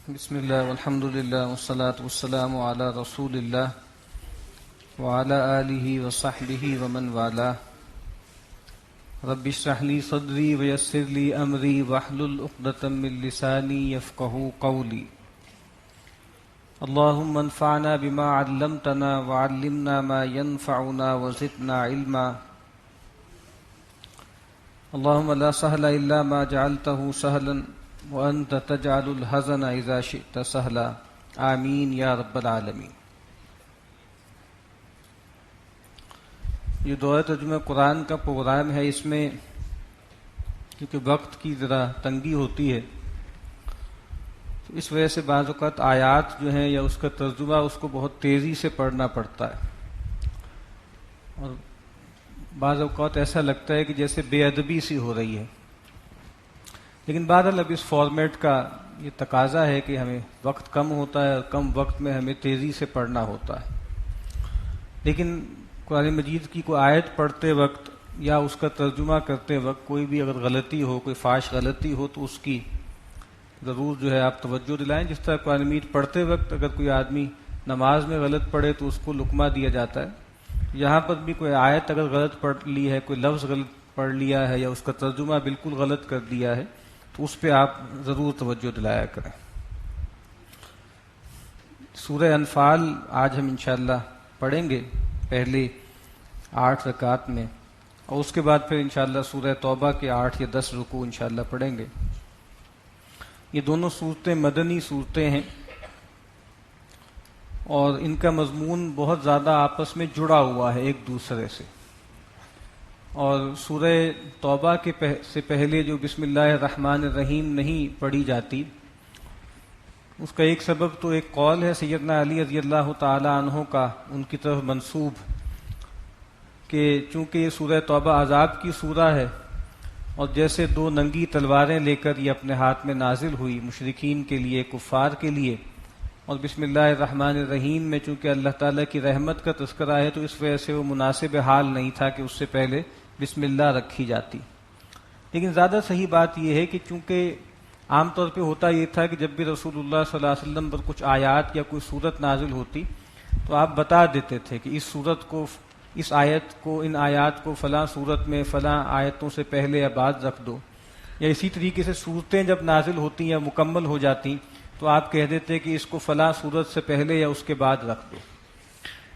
بسم اللہ والحمد للہ والصلاة والسلام علی رسول اللہ وعلی آلہ وصحبہ ومن والاه رب اشرح لی صدری ویسر لی امری واحلل عقدۃ من لسانی یفقہوا قولی اللہم انفعنا بما علمتنا وعلمنا ما ينفعنا وزدنا علما اللہم لا سہل الا ما جعلته سہلا وَأَنْتَ تَجْعَلُ الْحَزَنَ إِذَا شِئْتَ سَهْلًا آمین یا رب العالمین۔ یہ دورہ ترجمہ قرآن کا پروگرام ہے، اس میں کیونکہ وقت کی ذرا تنگی ہوتی ہے تو اس وجہ سے بعض اوقات آیات جو ہیں یا اس کا ترجمہ اس کو بہت تیزی سے پڑھنا پڑتا ہے، اور بعض اوقات ایسا لگتا ہے کہ جیسے بے ادبی سی ہو رہی ہے، لیکن بہرحال اب اس فارمیٹ کا یہ تقاضا ہے کہ ہمیں وقت کم ہوتا ہے اور کم وقت میں ہمیں تیزی سے پڑھنا ہوتا ہے۔ لیکن قرآن مجید کی کوئی آیت پڑھتے وقت یا اس کا ترجمہ کرتے وقت کوئی بھی اگر غلطی ہو، کوئی فاحش غلطی ہو تو اس کی ضرور جو ہے آپ توجہ دلائیں۔ جس طرح قرآن مجید پڑھتے وقت اگر کوئی آدمی نماز میں غلط پڑھے تو اس کو لقمہ دیا جاتا ہے، یہاں پر بھی کوئی آیت اگر غلط پڑھ لی ہے، کوئی لفظ غلط پڑھ لیا ہے یا اس کا ترجمہ بالکل غلط کر دیا ہے تو اس پہ آپ ضرور توجہ دلایا کریں۔ سورہ انفال آج ہم انشاءاللہ پڑھیں گے پہلے 8 رکعات میں، اور اس کے بعد پھر انشاءاللہ سورہ توبہ کے 8 یا 10 رکوع انشاءاللہ پڑھیں گے۔ یہ دونوں صورتیں مدنی صورتیں ہیں اور ان کا مضمون بہت زیادہ آپس میں جڑا ہوا ہے ایک دوسرے سے، اور سورہ توبہ کے سے پہلے جو بسم اللہ الرحمن الرحیم نہیں پڑھی جاتی، اس کا ایک سبب تو ایک قول ہے سیدنا علی رضی اللہ تعالی عنہ کا ان کی طرف منسوب، کہ چونکہ یہ سورہ توبہ عذاب کی سورہ ہے اور جیسے 2 ننگی تلواریں لے کر یہ اپنے ہاتھ میں نازل ہوئی مشرکین کے لیے، کفار کے لیے، اور بسم اللہ الرحمن الرحیم میں چونکہ اللہ تعالیٰ کی رحمت کا تذکرہ ہے تو اس وجہ سے وہ مناسب حال نہیں تھا کہ اس سے پہلے بسم اللہ رکھی جاتی۔ لیکن زیادہ صحیح بات یہ ہے کہ چونکہ عام طور پہ ہوتا یہ تھا کہ جب بھی رسول اللہ صلی اللہ علیہ وسلم پر کچھ آیات یا کوئی صورت نازل ہوتی تو آپ بتا دیتے تھے کہ اس صورت کو، اس آیت کو، ان آیات کو فلاں صورت میں فلاں آیتوں سے پہلے یا بعد رکھ دو، یا اسی طریقے سے صورتیں جب نازل ہوتی یا مکمل ہو جاتی تو آپ کہہ دیتے کہ اس کو فلاں صورت سے پہلے یا اس کے بعد رکھ دو۔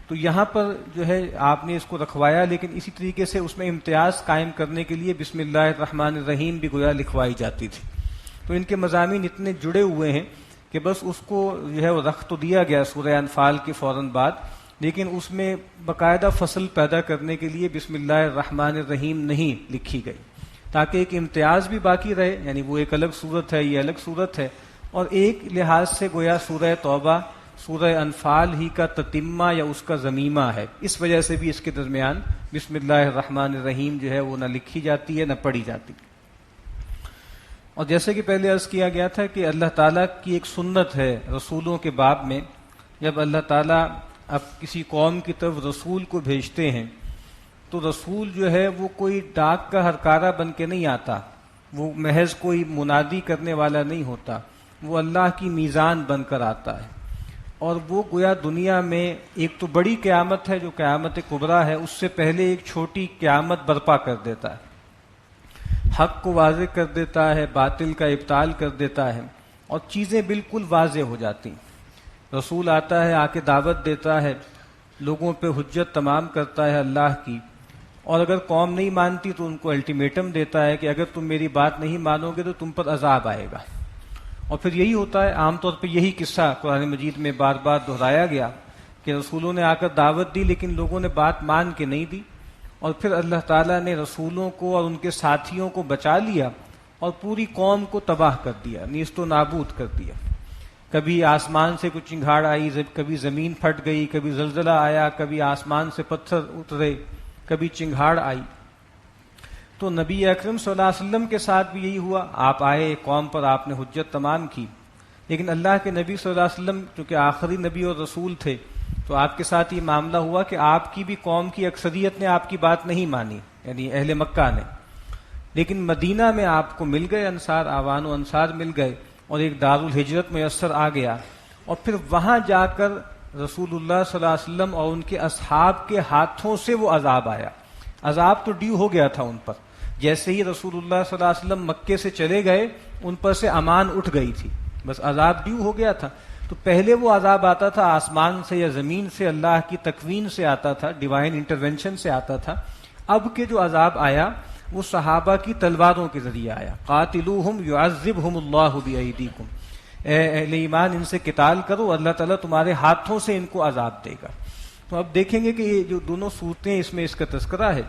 تو یہاں پر جو ہے آپ نے اس کو رکھوایا، لیکن اسی طریقے سے اس میں امتیاز قائم کرنے کے لیے بسم اللہ الرحمن الرحیم بھی گویا لکھوائی جاتی تھی۔ تو ان کے مضامین اتنے جڑے ہوئے ہیں کہ بس اس کو جو ہے وہ رکھ تو دیا گیا سورہ انفال کے فوراً بعد، لیکن اس میں باقاعدہ فصل پیدا کرنے کے لیے بسم اللہ الرحمن الرحیم نہیں لکھی گئی، تاکہ ایک امتیاز بھی باقی رہے، یعنی وہ ایک الگ صورت ہے، یہ الگ صورت ہے، اور ایک لحاظ سے گویا سورہ توبہ سورہ انفال ہی کا تتمہ یا اس کا ضمیمہ ہے، اس وجہ سے بھی اس کے درمیان بسم اللہ الرحمن الرحیم جو ہے وہ نہ لکھی جاتی ہے نہ پڑھی جاتی۔ اور جیسے کہ پہلے عرض کیا گیا تھا کہ اللہ تعالیٰ کی ایک سنت ہے رسولوں کے باب میں، جب اللہ تعالیٰ اب کسی قوم کی طرف رسول کو بھیجتے ہیں تو رسول جو ہے وہ کوئی ڈاک کا ہرکارہ بن کے نہیں آتا، وہ محض کوئی منادی کرنے والا نہیں ہوتا، وہ اللہ کی میزان بن کر آتا ہے، اور وہ گویا دنیا میں ایک تو بڑی قیامت ہے جو قیامت کبریٰ ہے، اس سے پہلے ایک چھوٹی قیامت برپا کر دیتا ہے، حق کو واضح کر دیتا ہے، باطل کا ابطال کر دیتا ہے، اور چیزیں بالکل واضح ہو جاتی ہیں۔ رسول آتا ہے، آ کے دعوت دیتا ہے، لوگوں پہ حجت تمام کرتا ہے اللہ کی، اور اگر قوم نہیں مانتی تو ان کو الٹیمیٹم دیتا ہے کہ اگر تم میری بات نہیں مانو گے تو تم پر عذاب آئے گا۔ اور پھر یہی ہوتا ہے، عام طور پہ یہی قصہ قرآن مجید میں بار بار دہرایا گیا کہ رسولوں نے آ کر دعوت دی لیکن لوگوں نے بات مان کے نہیں دی، اور پھر اللہ تعالیٰ نے رسولوں کو اور ان کے ساتھیوں کو بچا لیا اور پوری قوم کو تباہ کر دیا، نیست و نابود کر دیا۔ کبھی آسمان سے کوئی چنگھاڑ آئی، کبھی زمین پھٹ گئی، کبھی زلزلہ آیا، کبھی آسمان سے پتھر اترے، کبھی چنگھاڑ آئی۔ تو نبی اکرم صلی اللہ علیہ وسلم کے ساتھ بھی یہی ہوا، آپ آئے، قوم پر آپ نے حجت تمام کی، لیکن اللہ کے نبی صلی اللہ علیہ وسلم چونکہ آخری نبی اور رسول تھے تو آپ کے ساتھ یہ معاملہ ہوا کہ آپ کی بھی قوم کی اکثریت نے آپ کی بات نہیں مانی، یعنی اہل مکہ نے، لیکن مدینہ میں آپ کو مل گئے انصار، آوان و انصار مل گئے، اور ایک دارالہجرت میسر آ گیا، اور پھر وہاں جا کر رسول اللہ صلی اللہ علیہ وسلم اور ان کے اصحاب کے ہاتھوں سے وہ عذاب آیا. عذاب تو ڈیو ہو گیا تھا ان پر، جیسے ہی رسول اللہ صلی اللہ علیہ وسلم مکے سے چلے گئے ان پر سے امان اٹھ گئی تھی، بس عذاب ڈیو ہو گیا تھا. تو پہلے وہ عذاب آتا تھا آسمان سے یا زمین سے، اللہ کی تکوین سے آتا تھا، ڈیوائن انٹرونشن سے آتا تھا. اب کے جو عذاب آیا وہ صحابہ کی تلواروں کے ذریعے آیا. قاتلوہم یعذبہم اللہ بایدیکم، اے اہل ایمان ان سے قتال کرو، اللہ تعالیٰ تمہارے ہاتھوں سے ان کو عذاب دے گا. تو اب دیکھیں گے کہ یہ جو دونوں صورتیں اس میں اس کا تذکرہ ہے،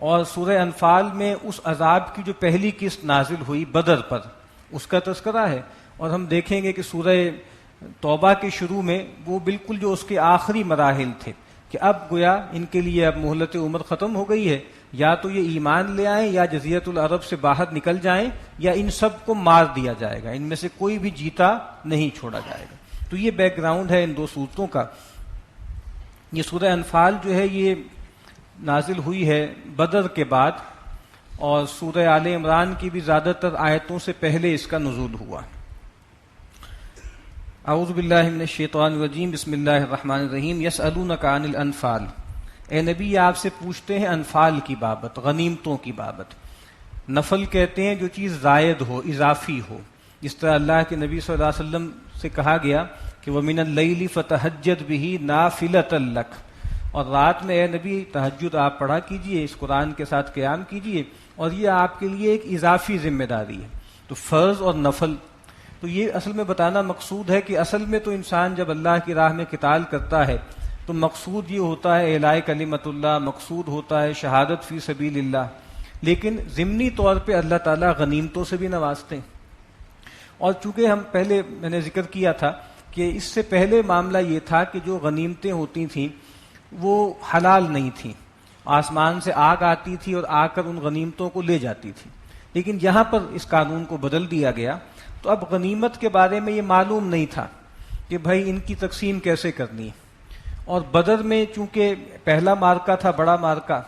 اور سورہ انفال میں اس عذاب کی جو پہلی قسط نازل ہوئی بدر پر اس کا تذکرہ ہے. اور ہم دیکھیں گے کہ سورہ توبہ کے شروع میں وہ بالکل جو اس کے آخری مراحل تھے کہ اب گویا ان کے لیے اب مہلت عمر ختم ہو گئی ہے، یا تو یہ ایمان لے آئیں یا جزیرۃ العرب سے باہر نکل جائیں یا ان سب کو مار دیا جائے گا، ان میں سے کوئی بھی جیتا نہیں چھوڑا جائے گا. تو یہ بیک گراؤنڈ ہے ان دو صورتوں کا. یہ سورہ انفال جو ہے یہ نازل ہوئی ہے بدر کے بعد، اور سورہ آل عمران کی بھی زیادہ تر آیتوں سے پہلے اس کا نزول ہوا. اعوذ باللہ من الشیطان الرجیم، بسم اللہ الرحمن الرحیم. یسألونک عن الانفال، اے نبی آپ سے پوچھتے ہیں انفال کی بابت، غنیمتوں کی بابت. نفل کہتے ہیں جو چیز زائد ہو، اضافی ہو، جس طرح اللہ کے نبی صلی اللہ علیہ وسلم سے کہا گیا کہ وَمِنَ اللَّيْلِ فَتَهَجَّدْ بِهِ نَافِلَةً لَكَ، اور رات میں اے نبی تہجد آپ پڑھا کیجئے، اس قرآن کے ساتھ قیام کیجئے، اور یہ آپ کے لیے ایک اضافی ذمہ داری ہے. تو فرض اور نفل، تو یہ اصل میں بتانا مقصود ہے کہ اصل میں تو انسان جب اللہ کی راہ میں قتال کرتا ہے تو مقصود یہ ہوتا ہے اعلاء کلمت اللہ، مقصود ہوتا ہے شہادت فی سبیل اللہ، لیکن ضمنی طور پہ اللہ تعالیٰ غنیمتوں سے بھی نوازتے ہیں. اور چونکہ میں نے ذکر کیا تھا کہ اس سے پہلے معاملہ یہ تھا کہ جو غنیمتیں ہوتی تھیں وہ حلال نہیں تھیں، آسمان سے آگ آتی تھی اور آ کر ان غنیمتوں کو لے جاتی تھی. لیکن یہاں پر اس قانون کو بدل دیا گیا، تو اب غنیمت کے بارے میں یہ معلوم نہیں تھا کہ بھائی ان کی تقسیم کیسے کرنی ہے. اور بدر میں چونکہ پہلا مارکا تھا، بڑا مارکا،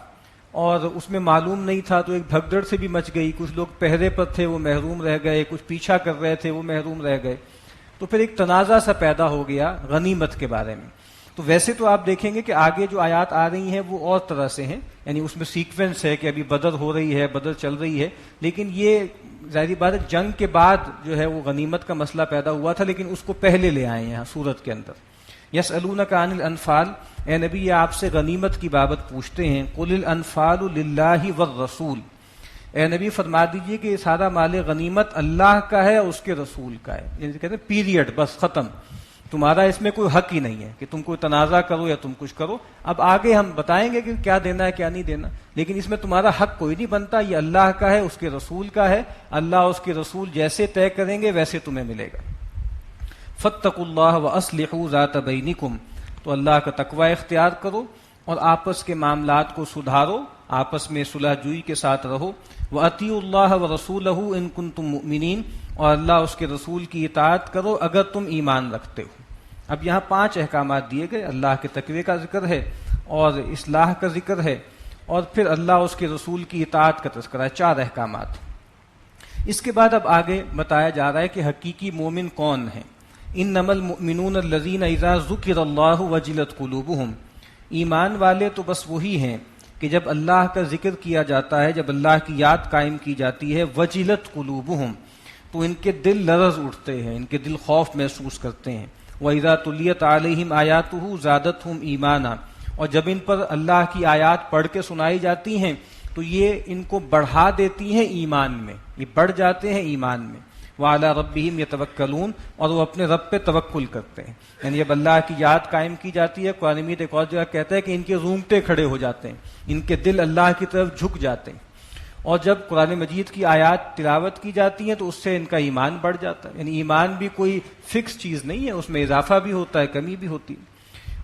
اور اس میں معلوم نہیں تھا تو ایک بھگدڑ سے بھی مچ گئی. کچھ لوگ پہرے پر تھے وہ محروم رہ گئے، کچھ پیچھا کر رہے تھے وہ محروم رہ گئے. تو پھر ایک تنازع سا پیدا ہو گیا غنیمت کے بارے میں. تو ویسے تو آپ دیکھیں گے کہ آگے جو آیات آ رہی ہیں وہ اور طرح سے ہیں، یعنی اس میں سیکوینس ہے کہ ابھی بدر ہو رہی ہے، بدر چل رہی ہے، لیکن یہ ظاہری بات ہے جنگ کے بعد جو ہے وہ غنیمت کا مسئلہ پیدا ہوا تھا، لیکن اس کو پہلے لے آئے ہیں یہاں سورت کے اندر. یسألونک عن الانفال، اے نبی یہ آپ سے غنیمت کی بابت پوچھتے ہیں. قل الانفال للہ والرسول، اے نبی فرما دیجئے کہ یہ سارا مال غنیمت اللہ کا ہے اور اس کے رسول کا ہے. یعنی کہتے ہیں پیریڈ، بس ختم، تمہارا اس میں کوئی حق ہی نہیں ہے کہ تم کوئی تنازع کرو یا تم کچھ کرو. اب آگے ہم بتائیں گے کہ کیا دینا ہے کیا نہیں دینا، لیکن اس میں تمہارا حق کوئی نہیں بنتا. یہ اللہ کا ہے، اس کے رسول کا ہے. اللہ اور اس کے رسول جیسے طے کریں گے ویسے تمہیں ملے گا. فاتقوا اللہ واصلحوا ذات بینکم، تو اللہ کا تقوی اختیار کرو اور آپس کے معاملات کو سدھارو، آپس میں صلح جوئی کے ساتھ رہو. وَأَطِيعُوا اللَّهَ وَرَسُولَهُ إِن كُنتُم مُؤْمِنِينَ، اور اللہ اس کے رسول کی اطاعت کرو اگر تم ایمان رکھتے ہو. اب یہاں 5 احکامات دیے گئے، اللہ کے تقوی کا ذکر ہے اور اصلاح کا ذکر ہے، اور پھر اللہ اس کے رسول کی اطاعت کا تذکرہ ہے. 4 احکامات. اس کے بعد اب آگے بتایا جا رہا ہے کہ حقیقی مومن کون ہیں. انما المؤمنون الذین اذا ذکر اللہ وجلت قلوبہم، ایمان والے تو بس وہی ہیں کہ جب اللہ کا ذکر کیا جاتا ہے، جب اللہ کی یاد قائم کی جاتی ہے، وجلت قلوبہم، تو ان کے دل لرز اٹھتے ہیں، ان کے دل خوف محسوس کرتے ہیں. وَإِذَا تُلِيَتْ عَلَيْهِمْ آيَاتُهُ زَادَتْهُمْ إِيمَانًا، اور جب ان پر اللہ کی آیات پڑھ کے سنائی جاتی ہیں تو یہ ان کو بڑھا دیتی ہیں ایمان میں، یہ بڑھ جاتے ہیں ایمان میں. وَعَلَىٰ رَبِّهِمْ يَتَوَكَّلُونَ، اور وہ اپنے رب پہ توکل کرتے ہیں. یعنی جب اللہ کی یاد قائم کی جاتی ہے، قرآن مجید ایک اور جگہ کہتا ہے کہ ان کے رونگٹے کھڑے ہو جاتے ہیں، ان کے دل اللہ کی طرف جھک جاتے ہیں. اور جب قرآن مجید کی آیات تلاوت کی جاتی ہیں تو اس سے ان کا ایمان بڑھ جاتا ہے. یعنی ایمان بھی کوئی فکس چیز نہیں ہے، اس میں اضافہ بھی ہوتا ہے، کمی بھی ہوتی ہے.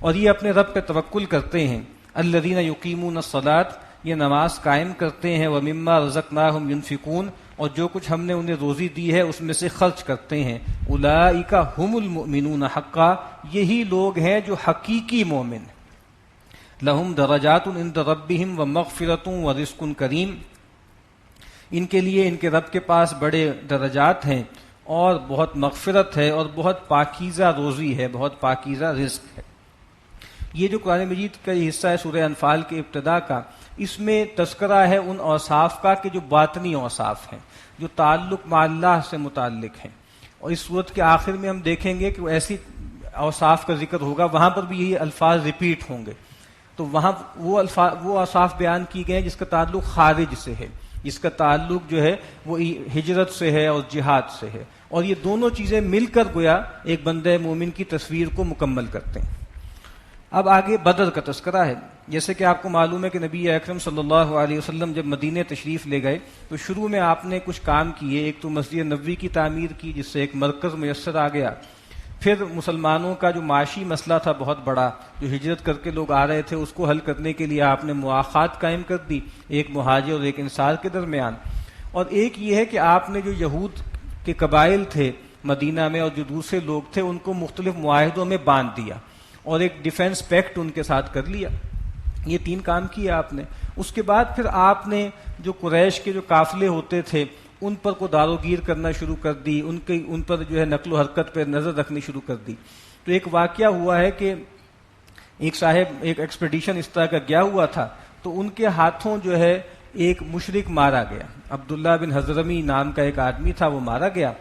اور یہ اپنے رب پہ توکل کرتے ہیں. الذین یقیمون الصلاۃ، یہ نماز قائم کرتے ہیں. ومما رزقناہم ینفقون، اور جو کچھ ہم نے انہیں روزی دی ہے اس میں سے خرچ کرتے ہیں. اولئک ھم المؤمنون حقا، یہی لوگ ہیں جو حقیقی مومن. لہم درجات عند ربہم ومغفرۃ ورزق کریم، ان کے لیے ان کے رب کے پاس بڑے درجات ہیں اور بہت مغفرت ہے اور بہت پاکیزہ روزی ہے، بہت پاکیزہ رزق ہے۔ یہ جو قرآن مجید کا یہ حصہ ہے سورہ انفال کے ابتدا کا، اس میں تذکرہ ہے ان اوصاف کا کہ جو باطنی اوصاف ہیں، جو تعلق مع اللہ سے متعلق ہیں، اور اس صورت کے آخر میں ہم دیکھیں گے کہ ایسی اوصاف کا ذکر ہوگا، وہاں پر بھی یہی الفاظ ریپیٹ ہوں گے۔ تو وہاں وہ اوصاف بیان کی گئے ہیں جس کا تعلق خارج سے ہے، جس کا تعلق جو ہے وہ ہجرت سے ہے اور جہاد سے ہے، اور یہ دونوں چیزیں مل کر گویا ایک بندہ مومن کی تصویر کو مکمل کرتے ہیں۔ اب آگے بدر کا تذکرہ ہے۔ جیسے کہ آپ کو معلوم ہے کہ نبی اکرم صلی اللہ علیہ وسلم جب مدینہ تشریف لے گئے تو شروع میں آپ نے کچھ کام کیے۔ ایک تو مسجد نبوی کی تعمیر کی، جس سے ایک مرکز میسر آ گیا۔ پھر مسلمانوں کا جو معاشی مسئلہ تھا بہت بڑا، جو ہجرت کر کے لوگ آ رہے تھے، اس کو حل کرنے کے لیے آپ نے مواخات قائم کر دی، ایک مہاجر اور ایک انصار کے درمیان۔ اور ایک یہ ہے کہ آپ نے جو یہود کے قبائل تھے مدینہ میں اور جو دوسرے لوگ تھے، ان کو مختلف معاہدوں میں باندھ دیا اور ایک ڈیفنس پیکٹ ان کے ساتھ کر لیا۔ یہ 3 کام کیے آپ نے۔ اس کے بعد پھر آپ نے جو قریش کے جو قافلے ہوتے تھے ان پر کو داروگیر کرنا شروع کر دی، ان پر جو ہے نقل و حرکت پہ نظر رکھنی شروع کر دی۔ تو ایک واقعہ ہوا ہے کہ ایک صاحب ایک ایکسپیڈیشن اس طرح کا گیا ہوا تھا، تو ان کے ہاتھوں جو ہے ایک مشرک مارا گیا، عبداللہ بن حضرمی نام کا ایک آدمی تھا، وہ مارا گیا،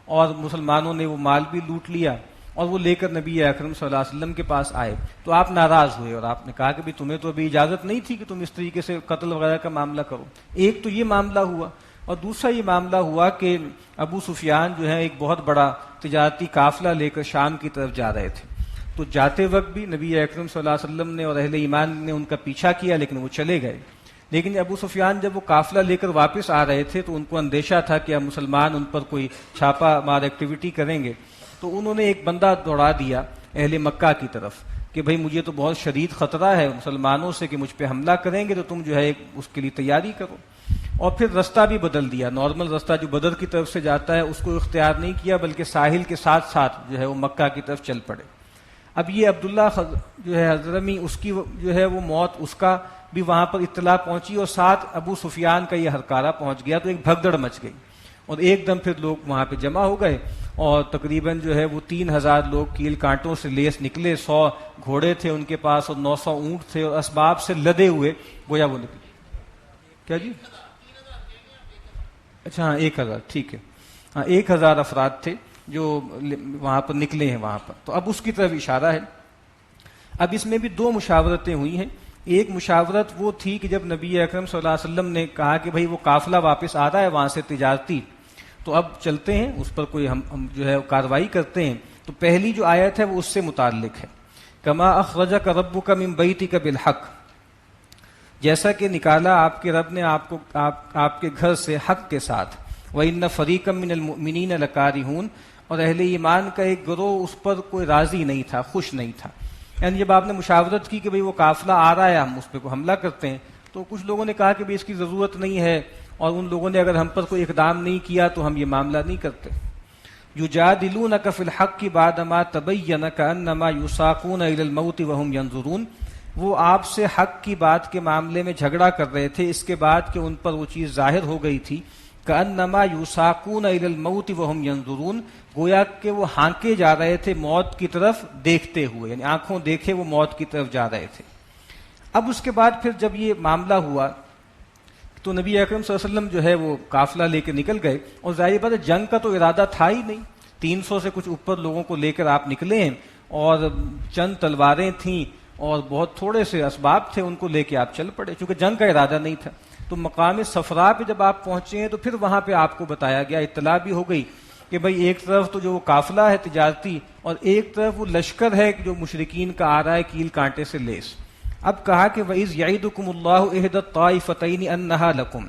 اور مسلمانوں نے وہ مال بھی لوٹ لیا، اور وہ لے کر نبی اکرم صلی اللہ علیہ وسلم کے پاس آئے۔ تو آپ ناراض ہوئے اور آپ نے کہا کہ تمہیں تو ابھی اجازت نہیں تھی کہ تم اس طریقے سے قتل وغیرہ کا معاملہ کرو۔ ایک تو یہ معاملہ ہوا، اور دوسرا یہ معاملہ ہوا کہ ابو سفیان جو ہے ایک بہت بڑا تجارتی قافلہ لے کر شام کی طرف جا رہے تھے۔ تو جاتے وقت بھی نبی اکرم صلی اللہ علیہ وسلم نے اور اہل ایمان نے ان کا پیچھا کیا، لیکن وہ چلے گئے۔ لیکن ابو سفیان جب وہ قافلہ لے کر واپس آ رہے تھے تو ان کو اندیشہ تھا کہ اب مسلمان ان پر کوئی چھاپا مار ایکٹیویٹی کریں گے، تو انہوں نے ایک بندہ دوڑا دیا اہل مکہ کی طرف کہ بھئی مجھے تو بہت شدید خطرہ ہے مسلمانوں سے کہ مجھ پہ حملہ کریں گے، تو تم جو ہے اس کے لیے تیاری کرو۔ اور پھر رستہ بھی بدل دیا، نارمل رستہ جو بدر کی طرف سے جاتا ہے اس کو اختیار نہیں کیا، بلکہ ساحل کے ساتھ ساتھ جو ہے وہ مکہ کی طرف چل پڑے۔ اب یہ عبداللہ جو ہے حضرمی، اس کی جو ہے وہ موت، اس کا بھی وہاں پر اطلاع پہنچی، اور ساتھ ابو سفیان کا یہ ہرکارہ پہنچ گیا، تو ایک بھگدڑ مچ گئی، اور ایک دم پھر لوگ وہاں پہ جمع ہو گئے، اور تقریباً جو ہے وہ 3000 لوگ کیل کانٹوں سے لیس نکلے، 100 گھوڑے تھے ان کے پاس اور 900 اونٹ تھے، اور اسباب سے لدے ہوئے گویا وہ نکلے۔ کیا جی؟ اچھا ہاں 1000، ٹھیک ہے، ہاں 1000 افراد تھے جو وہاں پر نکلے ہیں وہاں پر۔ تو اب اس کی طرف اشارہ ہے۔ اب اس میں بھی 2 مشاورتیں ہوئی ہیں۔ ایک مشاورت وہ تھی کہ جب نبی اکرم صلی اللہ علیہ وسلم نے کہا کہ بھئی وہ قافلہ واپس آ رہا ہے وہاں سے تجارتی، تو اب چلتے ہیں اس پر کوئی ہم جو ہے کارروائی کرتے ہیں، تو پہلی جو آیت ہے وہ اس سے متعلق ہے، کما اخرجک ربک من بیتک بالحق، جیسا کہ نکالا آپ کے رب نے آپ کے گھر سے حق کے ساتھ، وَإِنَّ فَرِيقًا مِّنَ الْمُؤْمِنِينَ لَكَارِهُونَ، اور اہل ایمان کا ایک گروہ اس پر کوئی راضی نہیں تھا، خوش نہیں تھا۔ یعنی جب آپ نے مشاورت کی کہ بھئی وہ قافلہ آ رہا ہے ہم اس پہ کو حملہ کرتے ہیں، تو کچھ لوگوں نے کہا کہ بھئی اس کی ضرورت نہیں ہے، اور ان لوگوں نے اگر ہم پر کوئی اقدام نہیں کیا تو ہم یہ معاملہ نہیں کرتے۔ یجادلونک فی الحق بعد ما تبین کانما یساقون الی الموت وهم ینظرون، وہ آپ سے حق کی بات کے معاملے میں جھگڑا کر رہے تھے اس کے بعد کہ ان پر وہ چیز ظاہر ہو گئی تھی، کانما یساقون الی الموت وهم ینظرون، گویا کہ وہ ہانکے جا رہے تھے موت کی طرف دیکھتے ہوئے، یعنی آنکھوں دیکھے وہ موت کی طرف جا رہے تھے۔ اب اس کے بعد پھر جب یہ معاملہ ہوا تو نبی اکرم صلی اللہ علیہ وسلم جو ہے وہ قافلہ لے کے نکل گئے، اور ظاہر بات ہے جنگ کا تو ارادہ تھا ہی نہیں، 300 سے کچھ اوپر لوگوں کو لے کر آپ نکلے ہیں، اور چند تلواریں تھیں اور بہت تھوڑے سے اسباب تھے، ان کو لے کے آپ چل پڑے، چونکہ جنگ کا ارادہ نہیں تھا۔ تو مقام صفرا پہ جب آپ پہنچے ہیں تو پھر وہاں پہ آپ کو بتایا گیا، اطلاع بھی ہو گئی کہ بھئی ایک طرف تو جو وہ قافلہ ہے تجارتی، اور ایک طرف وہ لشکر ہے جو مشرکین کا آ رہا ہے کیل کانٹے سے لیس۔ اب کہا کہ وَإِذْ يَعِدُكُمُ اللَّهُ إِحْدَى الطَّائِفَتَيْنِ أَنَّهَا لَكُمْ،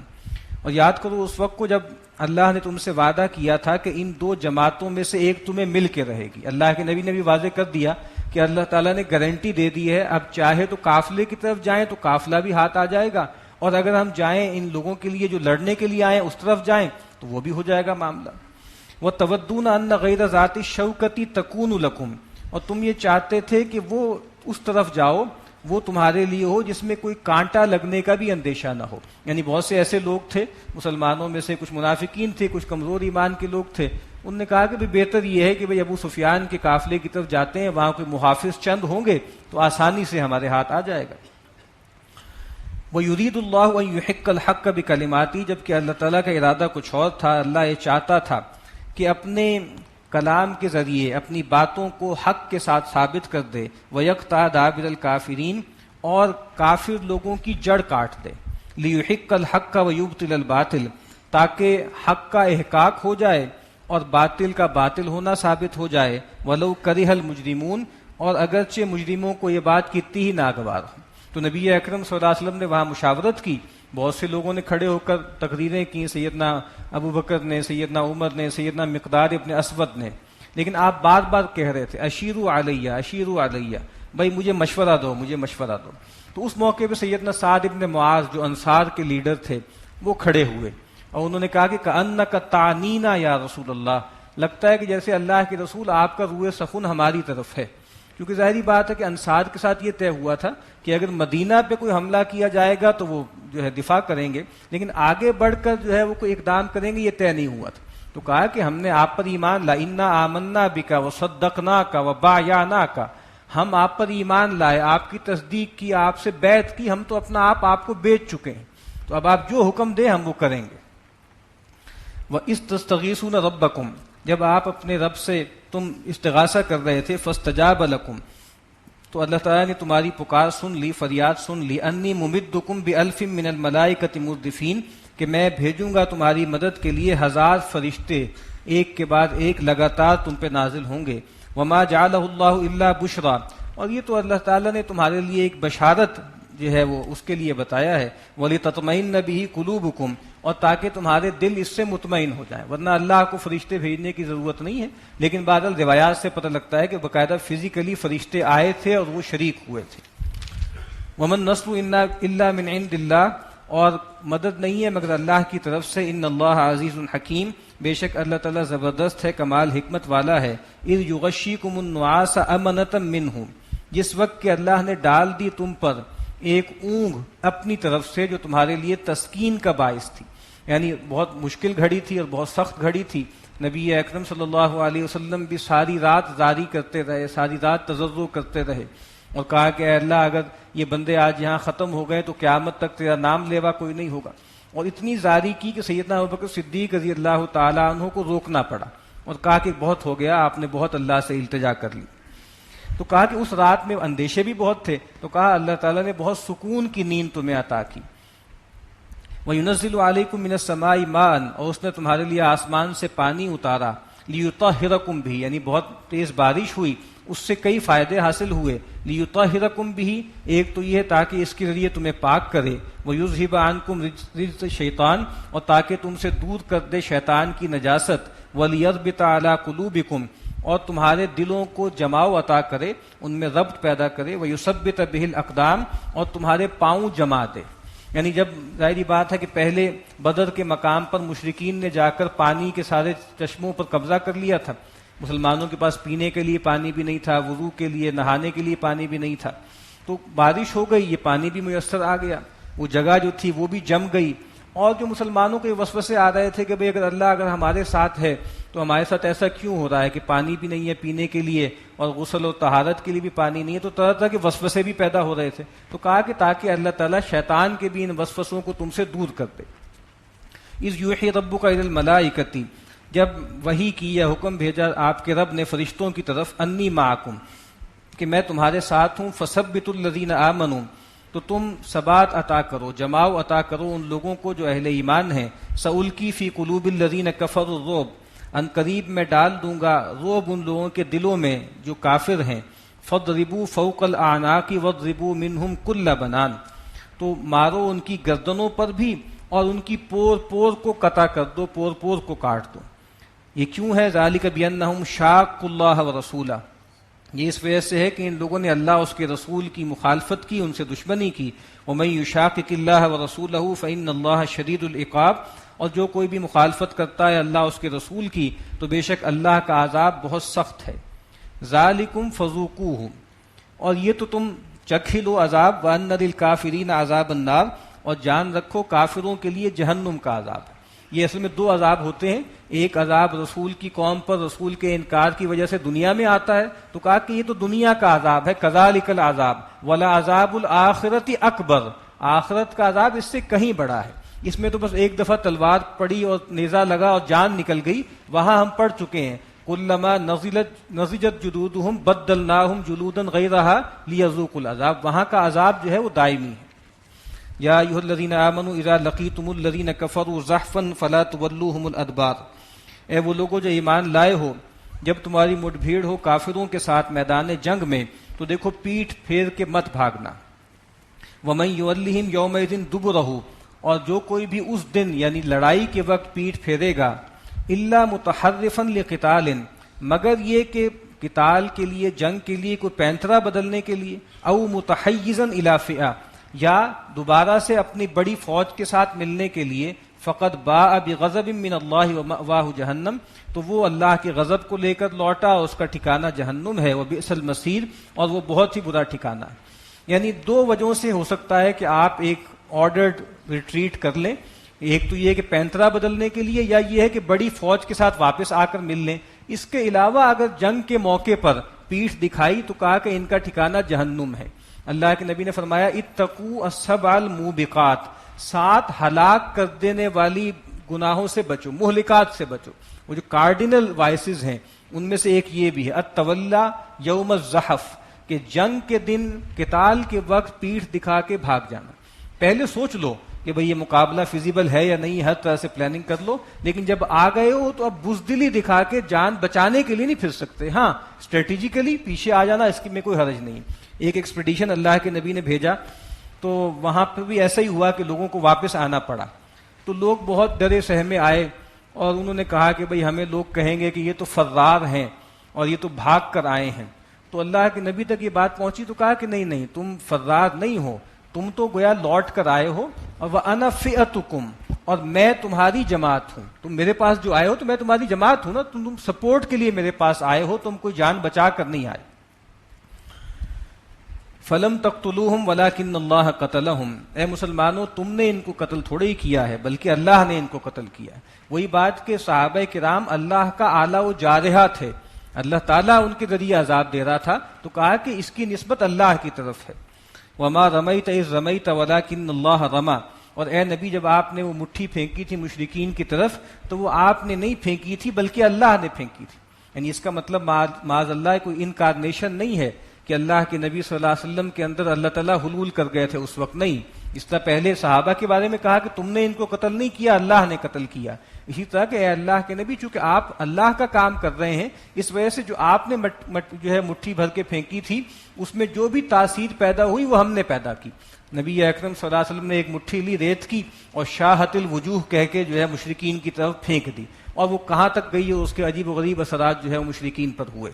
اور یاد کرو اس وقت کو جب اللہ نے تم سے وعدہ کیا تھا کہ ان 2 جماعتوں میں سے ایک تمہیں مل کے رہے گی۔ اللہ کے نبی نے بھی واضح کر دیا کہ اللہ تعالیٰ نے گارنٹی دے دی ہے، اب چاہے تو قافلے کی طرف جائیں تو قافلہ بھی ہاتھ آ جائے گا، اور اگر ہم جائیں ان لوگوں کے لیے جو لڑنے کے لیے آئیں اس طرف جائیں تو وہ بھی ہو جائے گا معاملہ۔ وَتَوَدُّونَ أَنَّ غَيْرَ ذَاتِ الشَّوْكَةِ تَكُونُ لَكُمْ، اور تم یہ چاہتے تھے کہ وہ اس طرف جاؤ وہ تمہارے لیے ہو جس میں کوئی کانٹا لگنے کا بھی اندیشہ نہ ہو. یعنی بہت سے ایسے لوگ تھے مسلمانوں میں سے، کچھ منافقین تھے، کچھ کمزور ایمان کے لوگ تھے، انہوں نے کہا کہ بہتر یہ ہے کہ ابو سفیان کے قافلے کی طرف جاتے ہیں، وہاں کوئی محافظ چند ہوں گے تو آسانی سے ہمارے ہاتھ آ جائے گا. وَيُرِيدُ اللَّهُ أَن يُحِقَّ الْحَقَّ بِكَلِمَاتِهِ، جبکہ اللہ تعالیٰ کا ارادہ کچھ اور تھا. اللہ یہ چاہتا تھا کہ اپنے کلام کے ذریعے اپنی باتوں کو حق کے ساتھ ثابت کر دے. وَيَقْطَعَ دَابِرَ الْكَافِرِينَ، اور کافر لوگوں کی جڑ کاٹ دے. لِيُحِقَّ الْحَقَّ وَيُبْطِلَ الْبَاطِلَ، تاکہ حق کا احقاق ہو جائے اور باطل کا باطل ہونا ثابت ہو جائے. وَلَوْ كَرِهَ الْمُجْرِمُونَ، اور اگرچہ مجرموں کو یہ بات کتنی ہی ناگوار ہو. تو نبی اکرم صلی اللہ علیہ وسلم نے وہاں مشاورت کی، بہت سے لوگوں نے کھڑے ہو کر تقریریں کی، سیدنا ابو بکر نے، سیدنا عمر نے، سیدنا مقداد ابن اسود نے، لیکن آپ بار بار کہہ رہے تھے اشیرو علیہ اشیرو علیہ، بھائی مجھے مشورہ دو، مجھے مشورہ دو. تو اس موقع پہ سیدنا سعد ابن معاذ جو انصار کے لیڈر تھے وہ کھڑے ہوئے اور انہوں نے کہا کہ کأنک تعنینا یا رسول اللہ، لگتا ہے کہ جیسے اللہ کے رسول آپ کا روح سخن ہماری طرف ہے. کیونکہ ظاہری بات ہے کہ انصار کے ساتھ یہ طے ہوا تھا کہ اگر مدینہ پہ کوئی حملہ کیا جائے گا تو وہ جو ہے دفاع کریں گے، لیکن آگے بڑھ کر جو ہے وہ کوئی اقدام کریں گے، یہ طے نہیں ہوا تھا. تو کہا کہ ہم نے آپ پر ایمان لا انا آمنا بکا وصدقناک وبایعناک، ہم آپ پر ایمان لائے، آپ کی تصدیق کی، آپ سے بیعت کی، ہم تو اپنا آپ کو بیچ چکے ہیں، تو اب آپ جو حکم دیں ہم وہ کریں گے. وَإِذْ تَسْتَغِيثُونَ رَبَّكُمْ، جب آپ اپنے رب سے تم استغاثہ کر رہے تھے، فَاسْتَجَابَ لَكُمْ، تو اللہ تعالیٰ نے تمہاری پکار سن لی، فریاد سن لی. انی ممدکم بألف من الملائکۃ مردفین، کہ میں بھیجوں گا تمہاری مدد کے لیے 1000 فرشتے ایک کے بعد ایک لگاتار تم پہ نازل ہوں گے. وما جعلہ اللہ الا بشرا، اور یہ تو اللہ تعالیٰ نے تمہارے لیے ایک بشارت جو ہے وہ اس کے لیے بتایا ہے. وَلِتَطْمَئِنَّ بِهِ قُلُوبُكُمْ، اور تاکہ تمہارے دل اس سے مطمئن ہو جائیں، ورنہ اللہ کو فرشتے بھیجنے کی ضرورت نہیں ہے. لیکن بعض روایات سے پتہ لگتا ہے کہ باقاعدہ فزیکلی فرشتے آئے تھے اور وہ شریک ہوئے تھے. وَمَن نَّصْرُ إِلَّا مِنْ عِندِ اللَّهِ، اور مدد نہیں ہے مگر اللہ کی طرف سے. ان اللہ عزیز حکیم، بے شک اللہ تعالیٰ زبردست ہے، کمال حکمت والا ہے. اذ یغشیکم النعاس امنۃ منہ، جس وقت کہ اللہ نے ڈال دی تم پر ایک اونگ اپنی طرف سے جو تمہارے لیے تسکین کا باعث تھی. یعنی بہت مشکل گھڑی تھی اور بہت سخت گھڑی تھی. نبی اکرم صلی اللہ علیہ وسلم بھی ساری رات زاری کرتے رہے، ساری رات تضرع کرتے رہے اور کہا کہ اے اللہ اگر یہ بندے آج یہاں ختم ہو گئے تو قیامت تک تیرا نام لیوا کوئی نہیں ہوگا. اور اتنی زاری کی کہ سیدنا ابوبکر صدیق رضی اللہ تعالیٰ عنہ کو روکنا پڑا اور کہا کہ بہت ہو گیا، آپ نے بہت اللہ سے التجا کر لی. تو کہا کہ اس رات میں اندیشے بھی بہت تھے، تو کہا اللہ تعالیٰ نے بہت سکون کی نیند تمہیں عطا کی. وَيُنَزِّلُ عَلَيْكُم مِّنَ السَّمَاءِ مَاءً، اور اس نے تمہارے لیے آسمان سے پانی اتارا. لِيُطَهِّرَكُم بِهِ، یعنی بہت تیز بارش ہوئی، اس سے کئی فائدے حاصل ہوئے. لِيُطَهِّرَكُم بِهِ، ایک تو یہ تاکہ اس کے ذریعے تمہیں پاک کرے. وَيُذْهِبَ عَنكُم رِجْزَ الشَّيْطَانِ، اور تاکہ تم سے دور کر دے شیطان کی نجاست. وَلِيَرْبِطَ عَلَى قُلُوبِكُم، اور تمہارے دلوں کو جماؤ عطا کرے، ان میں ربط پیدا کرے. وَيُثَبِّتَ بِهِ الْأَقْدَامَ، اور تمہارے پاؤں جما دے. یعنی جب ظاہری بات ہے کہ پہلے بدر کے مقام پر مشرکین نے جا کر پانی کے سارے چشموں پر قبضہ کر لیا تھا، مسلمانوں کے پاس پینے کے لیے پانی بھی نہیں تھا، وضو کے لیے نہانے کے لیے پانی بھی نہیں تھا. تو بارش ہو گئی، یہ پانی بھی میسر آ گیا، وہ جگہ جو تھی وہ بھی جم گئی. اور جو مسلمانوں کے وسوسے آ رہے تھے کہ بھئی اگر ہمارے ساتھ ہے تو ہمارے ساتھ ایسا کیوں ہو رہا ہے کہ پانی بھی نہیں ہے پینے کے لیے اور غسل و طہارت کے لیے بھی پانی نہیں ہے، تو طرح طرح کے وسوسے بھی پیدا ہو رہے تھے. تو کہا کہ تاکہ اللہ تعالیٰ شیطان کے بھی ان وسوسوں کو تم سے دور کر دے. اذ یوحی ربک الی الملائکۃ، جب وحی کی یا حکم بھیجا آپ کے رب نے فرشتوں کی طرف، انی معکم، کہ میں تمہارے ساتھ ہوں. فثبتوا الذین آمنوا، تو تم ثبات عطا کرو، جماؤ عطا کرو ان لوگوں کو جو اہل ایمان ہیں. سألقی فی قلوب الذین کفروا الرعب، ان قریب میں ڈال دوں گا رعب ان لوگوں کے دلوں میں جو کافر ہیں. فاضربوا فوق الاعناق واضربوا منہم کل بنان، تو مارو ان کی گردنوں پر بھی اور ان کی پور پور کو قطع کر دو، پور پور کو کاٹ دو. یہ کیوں ہے؟ ذالک بانہم شاقوا اللہ ورسولہ، یہ اس وجہ سے ہے کہ ان لوگوں نے اللہ اس کے رسول کی مخالفت کی، ان سے دشمنی کی. وَمَن يُشَاقِقِ اللَّهَ وَرَسُولَهُ فَإِنَّ اللَّهَ شَدِيدُ الْعِقَابِ، اور جو کوئی بھی مخالفت کرتا ہے اللہ اس کے رسول کی تو بے شک اللہ کا عذاب بہت سخت ہے. ذَلِكُمْ فَذُوقُوهُ، اور یہ تو تم چکھ لو عذاب وان للکافرین عذاب النار، اور جان رکھو کافروں کے لیے جہنم کا عذاب ہے۔ یہ اصل میں دو عذاب ہوتے ہیں، ایک عذاب رسول کی قوم پر رسول کے انکار کی وجہ سے دنیا میں آتا ہے، تو کہا کہ یہ تو دنیا کا عذاب ہے، کذالک العذاب ولا عذاب الآخرۃ اکبر، آخرت کا عذاب اس سے کہیں بڑا ہے۔ اس میں تو بس ایک دفعہ تلوار پڑی اور نیزہ لگا اور جان نکل گئی، وہاں ہم پڑھ چکے ہیں کلما نضجت جلودہم بدلناہم جلودا غیرہا لیذوقوا العذاب، وہاں کا عذاب جو ہے وہ دائمی ہے۔ یا ایھا الذین آمنوا اذا لقیتم الذین کفروا زحفا فلا تولوہم الادبار، اے وہ لوگوں جو ایمان لائے ہو، جب تمہاری مٹ بھیڑ ہو کافروں کے ساتھ میدان جنگ میں تو دیکھو پیٹھ پھیر کے مت بھاگنا۔ ومن یولہم یومئذ دبرہ، اور جو کوئی بھی اس دن یعنی لڑائی کے وقت پیٹھ پھیرے گا، الا متحرفا لقتال، مگر یہ کہ قتال کے لیے، جنگ کے لیے، کوئی پینترا بدلنے کے لیے، او متحیزا الی فئہ، یا دوبارہ سے اپنی بڑی فوج کے ساتھ ملنے کے لیے، فقد باء بغضب من اللہ ومأواہ جہنم، تو وہ اللہ کے غضب کو لے کر لوٹا اور اس کا ٹھکانہ جہنم ہے، وبئس المصیر، اور وہ بہت ہی برا ٹھکانہ ہے۔ یعنی دو وجہوں سے ہو سکتا ہے کہ آپ ایک آرڈرڈ ریٹریٹ کر لیں، ایک تو یہ کہ پینترا بدلنے کے لیے، یا یہ ہے کہ بڑی فوج کے ساتھ واپس آ کر مل لیں۔ اس کے علاوہ اگر جنگ کے موقع پر پیٹھ دکھائی تو کہا کہ ان کا ٹھکانہ جہنم ہے۔ اللہ کے نبی نے فرمایا اتقوا السبع الموبقات، 7 ہلاک کر دینے والی گناہوں سے بچو، مہلکات سے بچو۔ وہ جو کارڈینل وائسز ہیں ان میں سے ایک یہ بھی ہے التولا یوم الزحف، کہ جنگ کے دن قتال کے وقت پیٹھ دکھا کے بھاگ جانا۔ پہلے سوچ لو کہ بھئی یہ مقابلہ فیزیبل ہے یا نہیں، ہر طرح سے پلاننگ کر لو، لیکن جب آ گئے ہو تو اب بزدلی دکھا کے جان بچانے کے لیے نہیں پھر سکتے۔ ہاں اسٹریٹجیکلی پیچھے آ جانا اس میں کوئی حرج نہیں۔ ایک ایکسپیڈیشن اللہ کے نبی نے بھیجا تو وہاں پہ بھی ایسا ہی ہوا کہ لوگوں کو واپس آنا پڑا، تو لوگ بہت ڈرے سہمے آئے اور انہوں نے کہا کہ بھئی ہمیں لوگ کہیں گے کہ یہ تو فرار ہیں اور یہ تو بھاگ کر آئے ہیں۔ تو اللہ کے نبی تک یہ بات پہنچی تو کہا کہ نہیں نہیں، تم فرار نہیں ہو، تم تو گویا لوٹ کر آئے ہو، اور وَأَنَا فِئَتُكُمْ، اور میں تمہاری جماعت ہوں، تم میرے پاس جو آئے ہو تو میں تمہاری جماعت ہوں نا، تم سپورٹ کے لیے میرے پاس آئے ہو، تم کوئی جان بچا کر نہیں آئے۔ فَلَمْ تَقْتُلُوهُمْ وَلَكِنَّ اللَّهَ قَتَلَهُمْ، اے مسلمانوں تم نے ان کو قتل تھوڑے ہی کیا ہے بلکہ اللہ نے ان کو قتل کیا ہے۔ وہی بات کہ صحابہ کرام اللہ کا آلہ و جارحہ تھے، اللہ تعالیٰ ان کے ذریعے عذاب دے رہا تھا، تو کہا کہ اس کی نسبت اللہ کی طرف ہے۔ وَمَا رَمَيْتَ إِذْ رَمَيْتَ وَلَكِنَّ اللَّهَ رَمَى، اور اے نبی جب آپ نے وہ مٹھی پھینکی تھی مشرکین کی طرف تو وہ آپ نے نہیں پھینکی تھی بلکہ اللہ نے پھینکی تھی۔ یعنی اس کا مطلب معاذ اللہ کوئی انکارنیشن نہیں ہے کہ اللہ کے نبی صلی اللہ علیہ وسلم کے اندر اللہ تعالیٰ حلول کر گئے تھے اس وقت، نہیں۔ اس طرح پہلے صحابہ کے بارے میں کہا کہ تم نے ان کو قتل نہیں کیا، اللہ نے قتل کیا۔ اسی طرح کہ اے اللہ کے نبی چونکہ آپ اللہ کا کام کر رہے ہیں، اس وجہ سے جو آپ نے جو ہے مٹھی بھر کے پھینکی تھی اس میں جو بھی تاثیر پیدا ہوئی وہ ہم نے پیدا کی۔ نبی اکرم صلی اللہ علیہ وسلم نے ایک مٹھی لی ریت کی اور شاہت الوجوہ کہہ کے جو ہے مشرکین کی طرف پھینک دی، اور وہ کہاں تک گئی ہے اس کے عجیب و غریب اثرات جو ہے وہ مشرکین پر ہوئے۔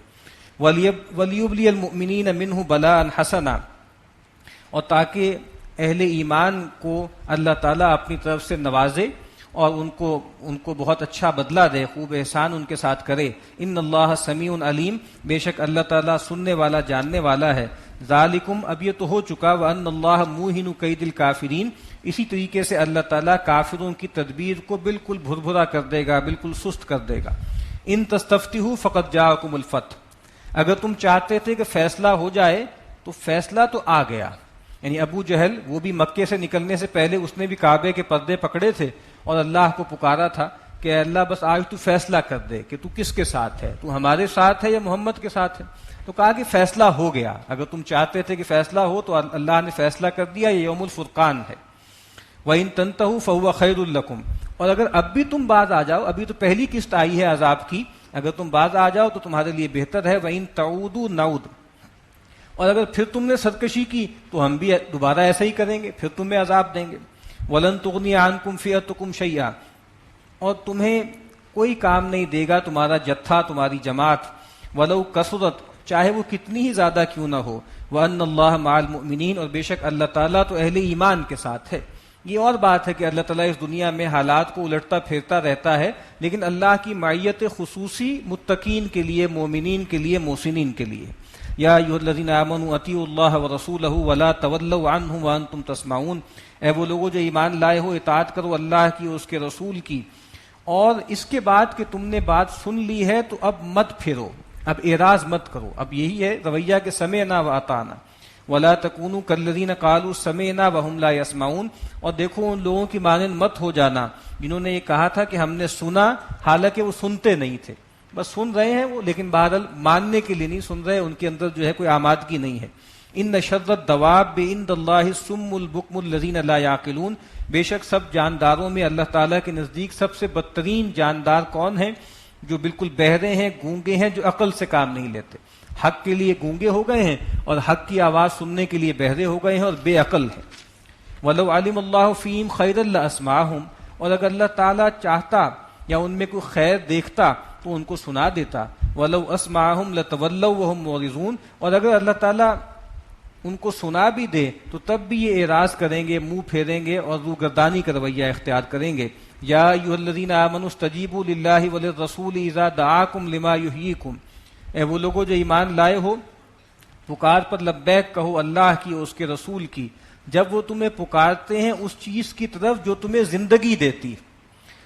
وَلِيُبْلِيَ الْمُؤْمِنِينَ مِنْهُ بَلَاءً حَسَنًا، اور تاکہ اہل ایمان کو اللہ تعالیٰ اپنی طرف سے نوازے اور ان کو بہت اچھا بدلہ دے، خوب احسان ان کے ساتھ کرے۔ ان اللہ سمیع علیم، بے شک اللہ تعالیٰ سننے والا جاننے والا ہے۔ ذالکم، اب یہ تو ہو چکا، وان اللہ موہن کید الکافرین، اسی طریقے سے اللہ تعالیٰ کافروں کی تدبیر کو بالکل بھربھرا کر دے گا، بالکل سست کر دے گا۔ ان تستفتحوا فقد جاءکم الفتح، اگر تم چاہتے تھے کہ فیصلہ ہو جائے تو فیصلہ تو آ گیا۔ یعنی ابو جہل وہ بھی مکے سے نکلنے سے پہلے اس نے بھی کعبے کے پردے پکڑے تھے اور اللہ کو پکارا تھا کہ اے اللہ بس آج تو فیصلہ کر دے کہ تو کس کے ساتھ ہے، تو ہمارے ساتھ ہے یا محمد کے ساتھ ہے۔ تو کہا کہ فیصلہ ہو گیا، اگر تم چاہتے تھے کہ فیصلہ ہو تو اللہ نے فیصلہ کر دیا، یہ یوم الفرقان ہے۔ وَإِن تَنْتَهُوا فَهُوَ خَيْرٌ لَكُمْ، اور اگر اب بھی تم باز آ جاؤ، ابھی تو پہلی قسط آئی ہے عذاب کی، اگر تم باز آ جاؤ تو تمہارے لیے بہتر ہے۔ وَإِن تَعُودُوا نَعُودْ، اور اگر پھر تم نے سرکشی کی تو ہم بھی دوبارہ ایسا ہی کریں گے، پھر تمہیں عذاب دیں گے۔ وَلَن تُغْنِيَ عَنْكُمْ فِئَتُكُمْ شَيْئًا، اور تمہیں کوئی کام نہیں دے گا تمہارا جتھا، تمہاری جماعت، وَلَوْ كَثُرَتْ، چاہے وہ کتنی ہی زیادہ کیوں نہ ہو، وَأَنَّ اللَّهَ مَعَ الْمُؤْمِنِينَ، اور بے شک اللہ تعالیٰ تو اہل ایمان کے ساتھ ہے۔ یہ اور بات ہے کہ اللہ تعالیٰ اس دنیا میں حالات کو الٹتا پھیرتا رہتا ہے، لیکن اللہ کی معیت خصوصی متقین کے لیے، مومنین کے لیے، محسنین کے لیے۔ یا ایھا الذین آمنوا اطیعوا اللہ ورسولہ ولا تولوا عنہ وانتم تسمعون، اے وہ لوگوں جو ایمان لائے ہو اطاعت کرو اللہ کی اور اس کے رسول کی، اور اس کے بعد کہ تم نے بات سن لی ہے تو اب مت پھرو، اب اعراض مت کرو، اب یہی ہے رویہ کہ سمعنا واطعنا، ولا تکونوا کالذین قالوا سمعنا وهم لا يسمعون، اور دیکھو ان لوگوں کی مانند مت ہو جانا جنہوں نے یہ کہا تھا کہ ہم نے سنا حالانکہ وہ سنتے نہیں تھے، بس سن رہے ہیں وہ لیکن بہرحال ماننے کے لیے نہیں سن رہے، ان کے اندر جو ہے کوئی آمادگی نہیں ہے۔ ان شر الدواب عند اللہ الصم البکم الذین لا یعقلون، بے شک سب جانداروں میں اللہ تعالیٰ کے نزدیک سب سے بدترین جاندار کون ہیں؟ جو بالکل بہرے ہیں، گونگے ہیں، جو عقل سے کام نہیں لیتے، حق کے لیے گونگے ہو گئے ہیں اور حق کی آواز سننے کے لیے بہرے ہو گئے ہیں اور بے عقل ہیں۔ وَلَوْ عَلِمَ اللَّهُ فِيهِمْ خَيْرًا لَأَسْمَعَهُمْ، اور اگر اللہ تعالیٰ چاہتا یا ان میں کوئی خیر دیکھتا تو ان کو سنا دیتا۔ وَلَوْ أَسْمَعَهُمْ لَتَوَلَّوْا وَهُمْ مُعْرِضُونَ، اور اگر اللہ تعالیٰ ان کو سنا بھی دے تو تب بھی یہ اعراض کریں گے، منہ پھیریں گے اور روگردانی کا رویہ اختیار کریں گے۔ یا ایھا الذین آمنوا استجیبوا للہ وللرسول اذا دعاکم لما یحییکم، اے وہ لوگوں جو ایمان لائے ہو پکار پر لبیک کہو اللہ کی اور اس کے رسول کی، جب وہ تمہیں پکارتے ہیں اس چیز کی طرف جو تمہیں زندگی دیتی۔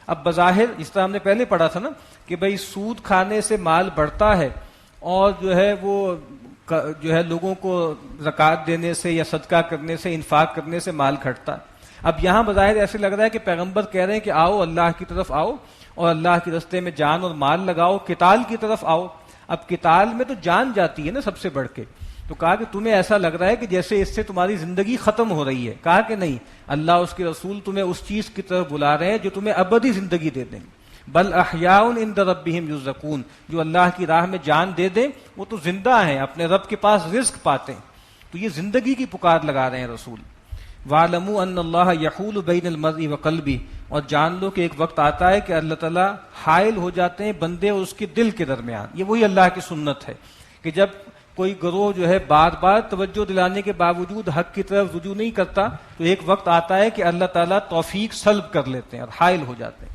اب بظاہر جس طرح ہم نے پہلے پڑھا تھا نا کہ بھئی سود کھانے سے مال بڑھتا ہے اور جو ہے وہ لوگوں کو زکوٰۃ دینے سے یا صدقہ کرنے سے، انفاق کرنے سے مال گھٹتا ہے۔ اب یہاں بظاہر ایسے لگ رہا ہے کہ پیغمبر کہہ رہے ہیں کہ آؤ اللہ کی طرف آؤ اور اللہ کے راستے میں جان اور مال لگاؤ، قتال کی طرف آؤ۔ اب قتال میں تو جان جاتی ہے نا سب سے بڑھ کے، تو کہا کہ تمہیں ایسا لگ رہا ہے کہ جیسے اس سے تمہاری زندگی ختم ہو رہی ہے، کہا کہ نہیں، اللہ اس کے رسول تمہیں اس چیز کی طرف بلا رہے ہیں جو تمہیں ابدی زندگی دے دیں گے۔ بل احیاء عند ربہم یرزقون، جو اللہ کی راہ میں جان دے دیں وہ تو زندہ ہیں، اپنے رب کے پاس رزق پاتے ہیں، تو یہ زندگی کی پکار لگا رہے ہیں رسول۔ وَاعْلَمُوا أَنَّ اللَّهَ يَحُولُ بَيْنَ الْمَرْءِ وَقَلْبِهِ، اور جان لو کہ ایک وقت آتا ہے کہ اللہ تعالیٰ حائل ہو جاتے ہیں بندے اور اس کے دل کے درمیان۔ یہ وہی اللہ کی سنت ہے کہ جب کوئی گروہ جو ہے بار بار توجہ دلانے کے باوجود حق کی طرف رجوع نہیں کرتا تو ایک وقت آتا ہے کہ اللہ تعالیٰ توفیق سلب کر لیتے ہیں اور حائل ہو جاتے ہیں۔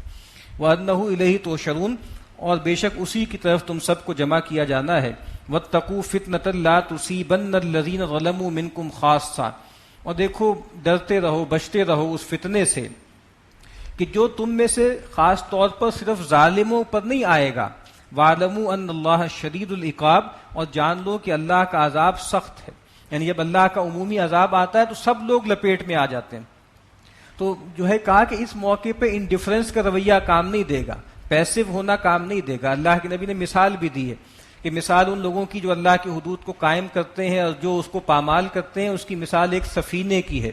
وَأَنَّهُ إِلَيْهِ تُحْشَرُونَ، اور بے شک اسی کی طرف تم سب کو جمع کیا جانا ہے۔ وَاتَّقُوا فِتْنَةً لَا تُصِيبَنَّ الَّذِينَ ظَلَمُوا مِنكُمْ خَاصَّةً، اور دیکھو ڈرتے رہو، بچتے رہو اس فتنے سے کہ جو تم میں سے خاص طور پر صرف ظالموں پر نہیں آئے گا۔ وَاعْلَمُوا أَنَّ اللَّهَ شَدِيدُ الْعِقَابِ، اور جان لو کہ اللہ کا عذاب سخت ہے، یعنی جب اللہ کا عمومی عذاب آتا ہے تو سب لوگ لپیٹ میں آ جاتے ہیں۔ تو جو ہے کہا کہ اس موقع پہ انڈیفرنس کا رویہ کام نہیں دے گا، پیسو ہونا کام نہیں دے گا۔ اللہ کے نبی نے مثال بھی دی ہے کہ مثال ان لوگوں کی جو اللہ کی حدود کو قائم کرتے ہیں اور جو اس کو پامال کرتے ہیں، اس کی مثال ایک سفینے کی ہے،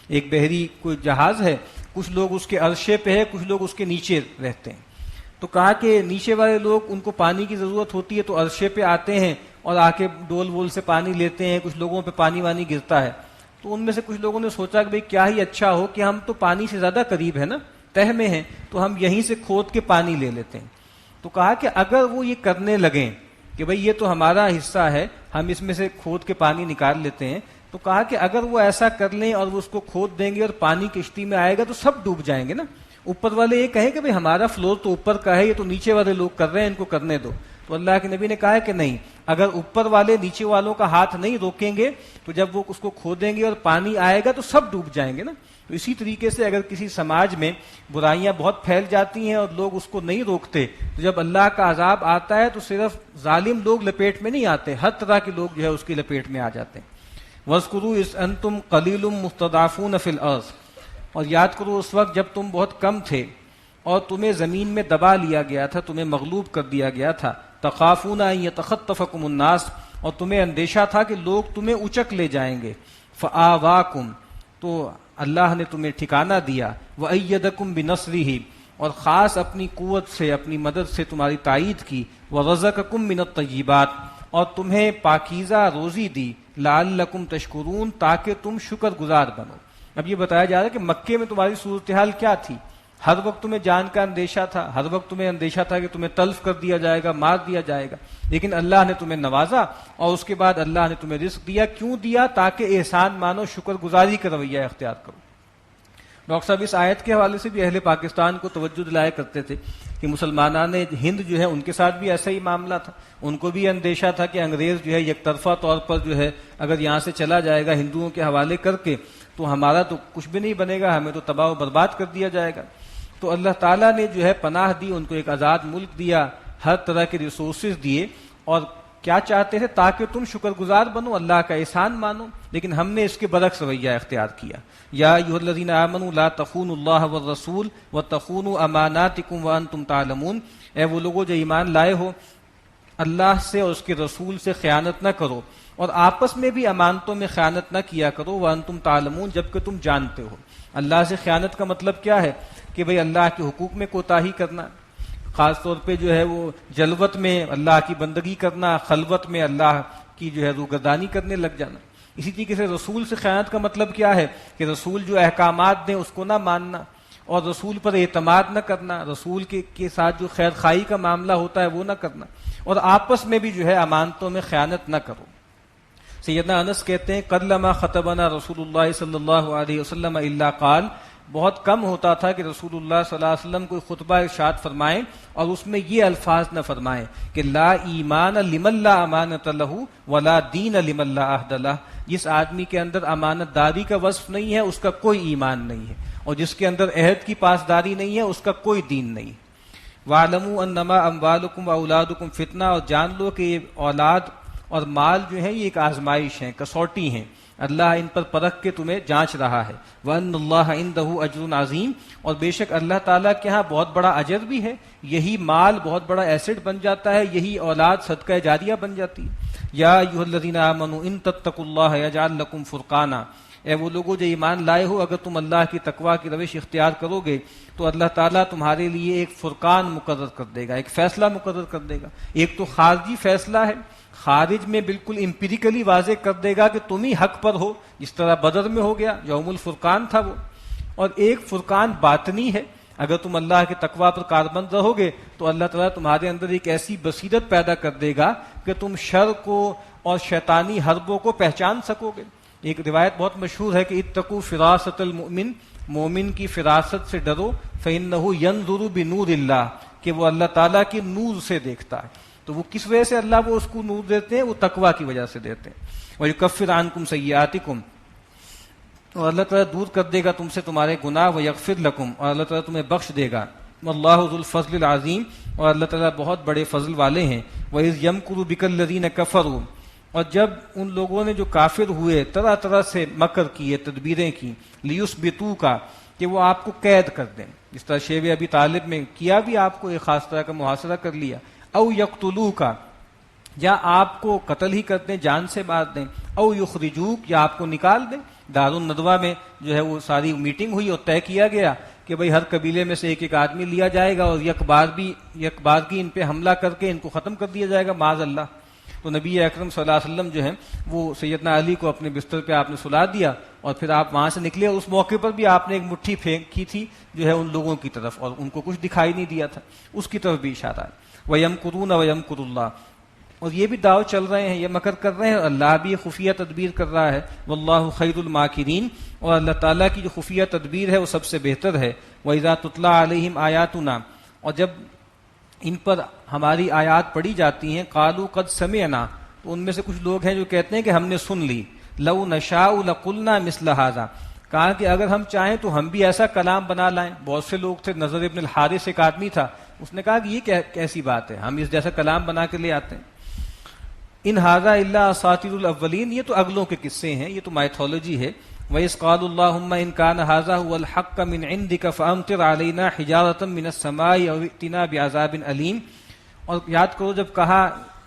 ایک بحری کوئی جہاز ہے، کچھ لوگ اس کے عرشے پہ ہے، کچھ لوگ اس کے نیچے رہتے ہیں۔ تو کہا کہ نیچے والے لوگ ان کو پانی کی ضرورت ہوتی ہے تو عرشے پہ آتے ہیں اور آ کے ڈول وول سے پانی لیتے ہیں، کچھ لوگوں پہ پانی وانی گرتا ہے۔ تو ان میں سے کچھ لوگوں نے سوچا کہ بھئی کیا ہی اچھا ہو کہ ہم تو پانی سے زیادہ قریب ہے نا، تہ میں ہیں، تو ہم یہیں سے کھود کے پانی لے لیتے ہیں۔ تو کہا کہ اگر وہ یہ کرنے لگیں کہ بھئی یہ تو ہمارا حصہ ہے، ہم اس میں سے کھود کے پانی نکال لیتے ہیں، تو کہا کہ اگر وہ ایسا کر لیں اور وہ اس کو کھود دیں گے اور پانی کشتی میں آئے گا تو سب ڈوب جائیں گے نا۔ اوپر والے یہ کہیں کہ بھئی ہمارا فلور تو اوپر کا ہے، یہ تو نیچے والے لوگ کر رہے ہیں، ان کو کرنے دو۔ تو اللہ کے نبی نے کہا ہے کہ نہیں، اگر اوپر والے نیچے والوں کا ہاتھ نہیں روکیں گے تو جب وہ اس کو کھودیں گے اور پانی آئے گا تو سب ڈوب جائیں گے نا۔ تو اسی طریقے سے اگر کسی سماج میں برائیاں بہت پھیل جاتی ہیں اور لوگ اس کو نہیں روکتے تو جب اللہ کا عذاب آتا ہے تو صرف ظالم لوگ لپیٹ میں نہیں آتے، ہر طرح کے لوگ جو ہے اس کی لپیٹ میں آ جاتے ہیں۔ وَاذْكُرُوا إِذْ أَنْتُمْ قَلِيلٌ مُسْتَضْعَفُونَ فِي الْأَرْضِ، اور یاد کرو اس وقت جب تم بہت کم تھے اور تمہیں زمین میں دبا لیا گیا تھا، تمہیں مغلوب کر دیا گیا تھا۔ تخافون ان یتخطفکم الناس، اور تمہیں اندیشہ تھا کہ لوگ تمہیں اچک لے جائیں گے۔ فآواکم، تو اللہ نے تمہیں ٹھکانہ دیا۔ وأیدکم بنصرہ، اور خاص اپنی قوت سے، اپنی مدد سے تمہاری تائید کی۔ ورزقکم من الطیبات، اور تمہیں پاکیزہ روزی دی۔ لعلکم تشکرون، تاکہ تم شکر گزار بنو۔ اب یہ بتایا جا رہا ہے کہ مکے میں تمہاری صورتحال کیا تھی۔ ہر وقت تمہیں جان کا اندیشہ تھا، ہر وقت تمہیں اندیشہ تھا کہ تمہیں تلف کر دیا جائے گا، مار دیا جائے گا، لیکن اللہ نے تمہیں نوازا اور اس کے بعد اللہ نے تمہیں رزق دیا۔ کیوں دیا؟ تاکہ احسان مانو، شکر گزاری کا رویہ اختیار کرو۔ ڈاکٹر صاحب اس آیت کے حوالے سے بھی اہل پاکستان کو توجہ دلایا کرتے تھے کہ کہ مسلمانان ہند جو ہے ان کے ساتھ بھی ایسا ہی معاملہ تھا. ان کو بھی اندیشہ تھا کہ انگریز جو ہے یک طرفہ طور پر جو ہے اگر یہاں سے چلا جائے گا ہندوؤں کے حوالے کر کے تو ہمارا تو کچھ بھی نہیں بنے گا, ہمیں تو تباہ و برباد کر دیا جائے گا. تو اللہ تعالیٰ نے جو ہے پناہ دی, ان کو ایک آزاد ملک دیا, ہر طرح کے ریسورسز دیے, اور کیا چاہتے تھے تاکہ تم شکر گزار بنو, اللہ کا احسان مانو. لیکن ہم نے اس کے برعکس رویہ اختیار کیا. یا ایھا الذین آمنوا لا تخونوا اللہ والرسول وتخونوا اماناتکم وانتم تعلمون, اے وہ لوگوں جو ایمان لائے ہو, اللہ سے اور اس کے رسول سے خیانت نہ کرو, اور آپس میں بھی امانتوں میں خیانت نہ کیا کرو, وانتم تعلمون, جبکہ تم جانتے ہو. اللہ سے خیانت کا مطلب کیا ہے کہ بھئی اللہ کے حقوق میں کوتاہی کرنا, خاص طور پہ جو ہے وہ جلوت میں اللہ کی بندگی کرنا, خلوت میں اللہ کی جو ہے روگردانی کرنے لگ جانا. اسی طریقے سے رسول سے خیانت کا مطلب کیا ہے کہ رسول جو احکامات دیں اس کو نہ ماننا, اور رسول پر اعتماد نہ کرنا, رسول کے ساتھ جو خیر خواہی کا معاملہ ہوتا ہے وہ نہ کرنا, اور آپس میں بھی جو ہے امانتوں میں خیانت نہ کرو. سیدنا انس کہتے ہیں قلما خطبنا رسول اللہ صلی اللہ علیہ وسلم الا قال, بہت کم ہوتا تھا کہ رسول اللہ صلی اللہ علیہ وسلم کوئی خطبہ ارشاد فرمائیں اور اس میں یہ الفاظ نہ فرمائیں کہ لا ایمان لمن لا امانت لہ ولا دین لمن لا عہد لہ. جس آدمی کے اندر امانت داری کا وصف نہیں ہے اس کا کوئی ایمان نہیں ہے, اور جس کے اندر عہد کی پاسداری نہیں ہے اس کا کوئی دین نہیں. وَاعْلَمُوا أَنَّمَا أَمْوَالُكُمْ وَأَوْلَادُكُمْ فِتْنَةٌ, اور جان لو کہ یہ اولاد اور مال جو ہے یہ ایک آزمائش ہیں, کسوٹی ہیں, اللہ ان پر پرکھ کے تمہیں جانچ رہا ہے. وَأَنَّ اللَّهَ عِندَهُ أَجْرٌ عَظِيمٌ, اور بے شک اللہ تعالیٰ کے ہاں بہت بڑا اجر بھی ہے. یہی مال بہت بڑا ایسٹ بن جاتا ہے, یہی اولاد صدقہ جاریہ بن جاتی ہے. یا ایھا الذین آمنوا ان تتقوا اللہ یجعل لکم فرقانا, اے وہ لوگوں جو ایمان لائے ہو, اگر تم اللہ کی تقوی کی روش اختیار کرو گے تو اللہ تعالیٰ تمہارے لیے ایک فرقان مقرر کر دے گا, ایک فیصلہ مقرر کر دے گا. ایک تو خارجی فیصلہ ہے, خارج میں بالکل امپیریکلی واضح کر دے گا کہ تم ہی حق پر ہو, جس طرح بدر میں ہو گیا, یوم الفرقان تھا وہ. اور ایک فرقان باطنی ہے, اگر تم اللہ کے تقوی پر کاربند رہو گے تو اللہ تعالیٰ تمہارے اندر ایک ایسی بصیرت پیدا کر دے گا کہ تم شر کو اور شیطانی حربوں کو پہچان سکو گے. ایک روایت بہت مشہور ہے کہ اتقوا فراست المؤمن, مومن کی فراست سے ڈرو, فإنہ ینظر بنور اللہ, کہ وہ اللہ تعالیٰ کے نور سے دیکھتا ہے. تو وہ کس وجہ سے اللہ وہ اس کو نور دیتے ہیں, وہ تقوی کی وجہ سے دیتے ہیں. وَيُكَفِّرْ عَنْكُمْ سَيِّئَاتِكُمْ, اور اللہ تعالیٰ دور کر دے گا تم سے تمہارے گناہ. وَيَغْفِرْ لَكُمْ, اور اللہ تعالیٰ تمہیں بخش دے گا. وَاللَّهُ ذُو الْفَضْلِ الْعَظِيمِ, اور اللہ تعالیٰ بہت بڑے فضل والے ہیں. وَإِذْ يَمْكُرُ بِكَ الَّذِينَ كَفَرُوا, اور جب ان لوگوں نے جو کافر ہوئے طرح طرح سے مکر کیے, تدبیریں کی, لِيُثْبِتُوكَ, کہ وہ آپ کو قید کر دیں, جس طرح شیب ابی طالب میں کیا بھی, آپ کو ایک خاص طرح کا محاصرہ کر لیا. او یقتلوک, یا آپ کو قتل ہی کر دیں, جان سے مار دیں. او یخرجوک, یا آپ کو نکال دیں. دار الندوہ میں جو ہے وہ ساری میٹنگ ہوئی اور طے کیا گیا کہ بھئی ہر قبیلے میں سے ایک ایک آدمی لیا جائے گا اور یک بارگی ان پہ حملہ کر کے ان کو ختم کر دیا جائے گا, معاذ اللہ. تو نبی اکرم صلی اللہ علیہ وسلم جو ہے وہ سیدنا علی کو اپنے بستر پہ آپ نے سلا دیا, اور پھر آپ وہاں سے نکلے. اس موقع پر بھی آپ نے ایک مٹھی پھینکی تھی جو ہے ان لوگوں کی طرف, اور ان کو کچھ دکھائی نہیں دیا تھا, اس کی طرف بھی اشارہ ہے. وَيَمْكُرُونَ وَيَمْكُرُ اللَّهُ, اور یہ بھی دعوے چل رہے ہیں, یہ مکر کر رہے ہیں, اللہ بھی خفیہ تدبیر کر رہا ہے. واللہ خیر الماکرین, اور اللہ تعالیٰ کی جو خفیہ تدبیر ہے وہ سب سے بہتر ہے. وَإِذَا تُتْلَىٰ عَلَيْهِمْ آیاتنا, اور جب ان پر ہماری آیات پڑھی جاتی ہیں, قالوا قد سمعنا, تو ان میں سے کچھ لوگ ہیں جو کہتے ہیں کہ ہم نے سن لی. لو نشاء لقلنا مثل هذا, کہا کہ اگر ہم چاہیں تو ہم بھی ایسا کلام بنا لائیں. بہت سے لوگ تھے, نضر ابن الحارث ایک آدمی تھا, اس نے کہا کہ یہ کیسی بات ہے, ہم اس جیسا کلام بنا کے لے آتے ہیں. ان ھذا الا اساطیر الاولین, یہ تو اگلوں کے قصے ہیں, یہ تو مائتھولوجی ہے. وَإِذْ قَالُوا اللَّهُمَّ إِنْ كَانَ هَذَا هُوَ الْحَقَّ مِنْ عِنْدِكَ فَأَمْطِرْ عَلَيْنَا حِجَارَةً مِنَ السَّمَاءِ أَوْ ائْتِنَا بِعَذَابٍ أَلِيمٍ. اور یاد کرو جب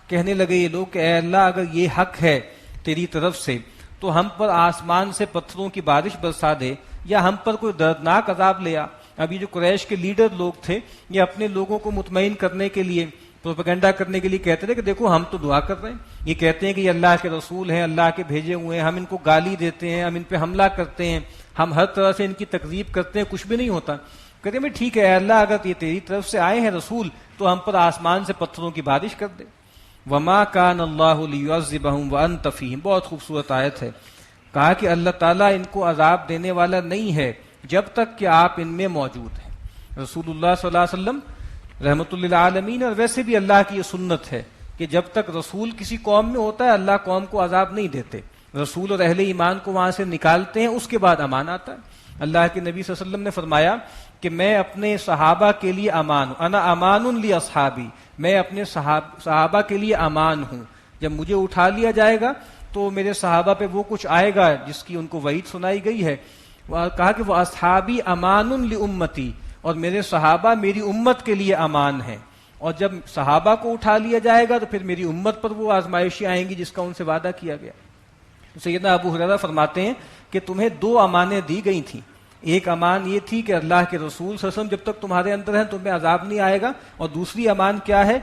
کہنے لگے یہ لوگ کہ اے اللہ اگر یہ حق ہے تیری طرف سے تو ہم پر آسمان سے پتھروں کی بارش برسا دے, یا ہم پر کوئی دردناک عذاب لے آ. اب یہ جو قریش کے لیڈر لوگ تھے یہ اپنے لوگوں کو مطمئن کرنے کے لیے, پروپیگنڈا کرنے کے لیے کہتے تھے کہ دیکھو ہم تو دعا کر رہے ہیں, یہ کہتے ہیں کہ یہ اللہ کے رسول ہیں, اللہ کے بھیجے ہوئے ہیں, ہم ان کو گالی دیتے ہیں, ہم ان پہ حملہ کرتے ہیں, ہم ہر طرح سے ان کی تکذیب کرتے ہیں, کچھ بھی نہیں ہوتا. کہتے ہیں ٹھیک ہے اے اللہ اگر یہ تیری طرف سے آئے ہیں رسول تو ہم پر آسمان سے پتھروں کی بارش کر دے. وما کان اللہ لیعذبہم وانت فیہم, بہت خوبصورت آیت ہے. کہا کہ اللہ تعالیٰ ان کو عذاب دینے والا نہیں ہے جب تک کہ آپ ان میں موجود ہیں. رسول اللہ صلی اللہ علیہ وسلم رحمت للعالمین، اور ویسے بھی اللہ کی یہ سنت ہے کہ جب تک رسول کسی قوم میں ہوتا ہے اللہ قوم کو عذاب نہیں دیتے، رسول اور اہل ایمان کو وہاں سے نکالتے ہیں، اس کے بعد امان آتا ہے۔ اللہ کے نبی صلی اللہ علیہ وسلم نے فرمایا کہ میں اپنے صحابہ کے لیے امان ہوں، انا امان لاصحابی، میں اپنے صحابہ کے لیے امان ہوں۔ جب مجھے اٹھا لیا جائے گا تو میرے صحابہ پہ وہ کچھ آئے گا جس کی ان کو وعید سنائی گئی ہے، کہا کہ وہ اصحابی امان لامتی، اور میرے صحابہ میری امت کے لیے امان ہیں، اور جب صحابہ کو اٹھا لیا جائے گا تو پھر میری امت پر وہ آزمائشیں آئیں گی جس کا ان سے وعدہ کیا گیا۔ سیدنا ابو ہریرہ فرماتے ہیں کہ تمہیں دو امانیں دی گئی تھیں، ایک امان یہ تھی کہ اللہ کے رسول صلی اللہ علیہ وسلم جب تک تمہارے اندر ہیں تمہیں عذاب نہیں آئے گا، اور دوسری امان کیا ہے؟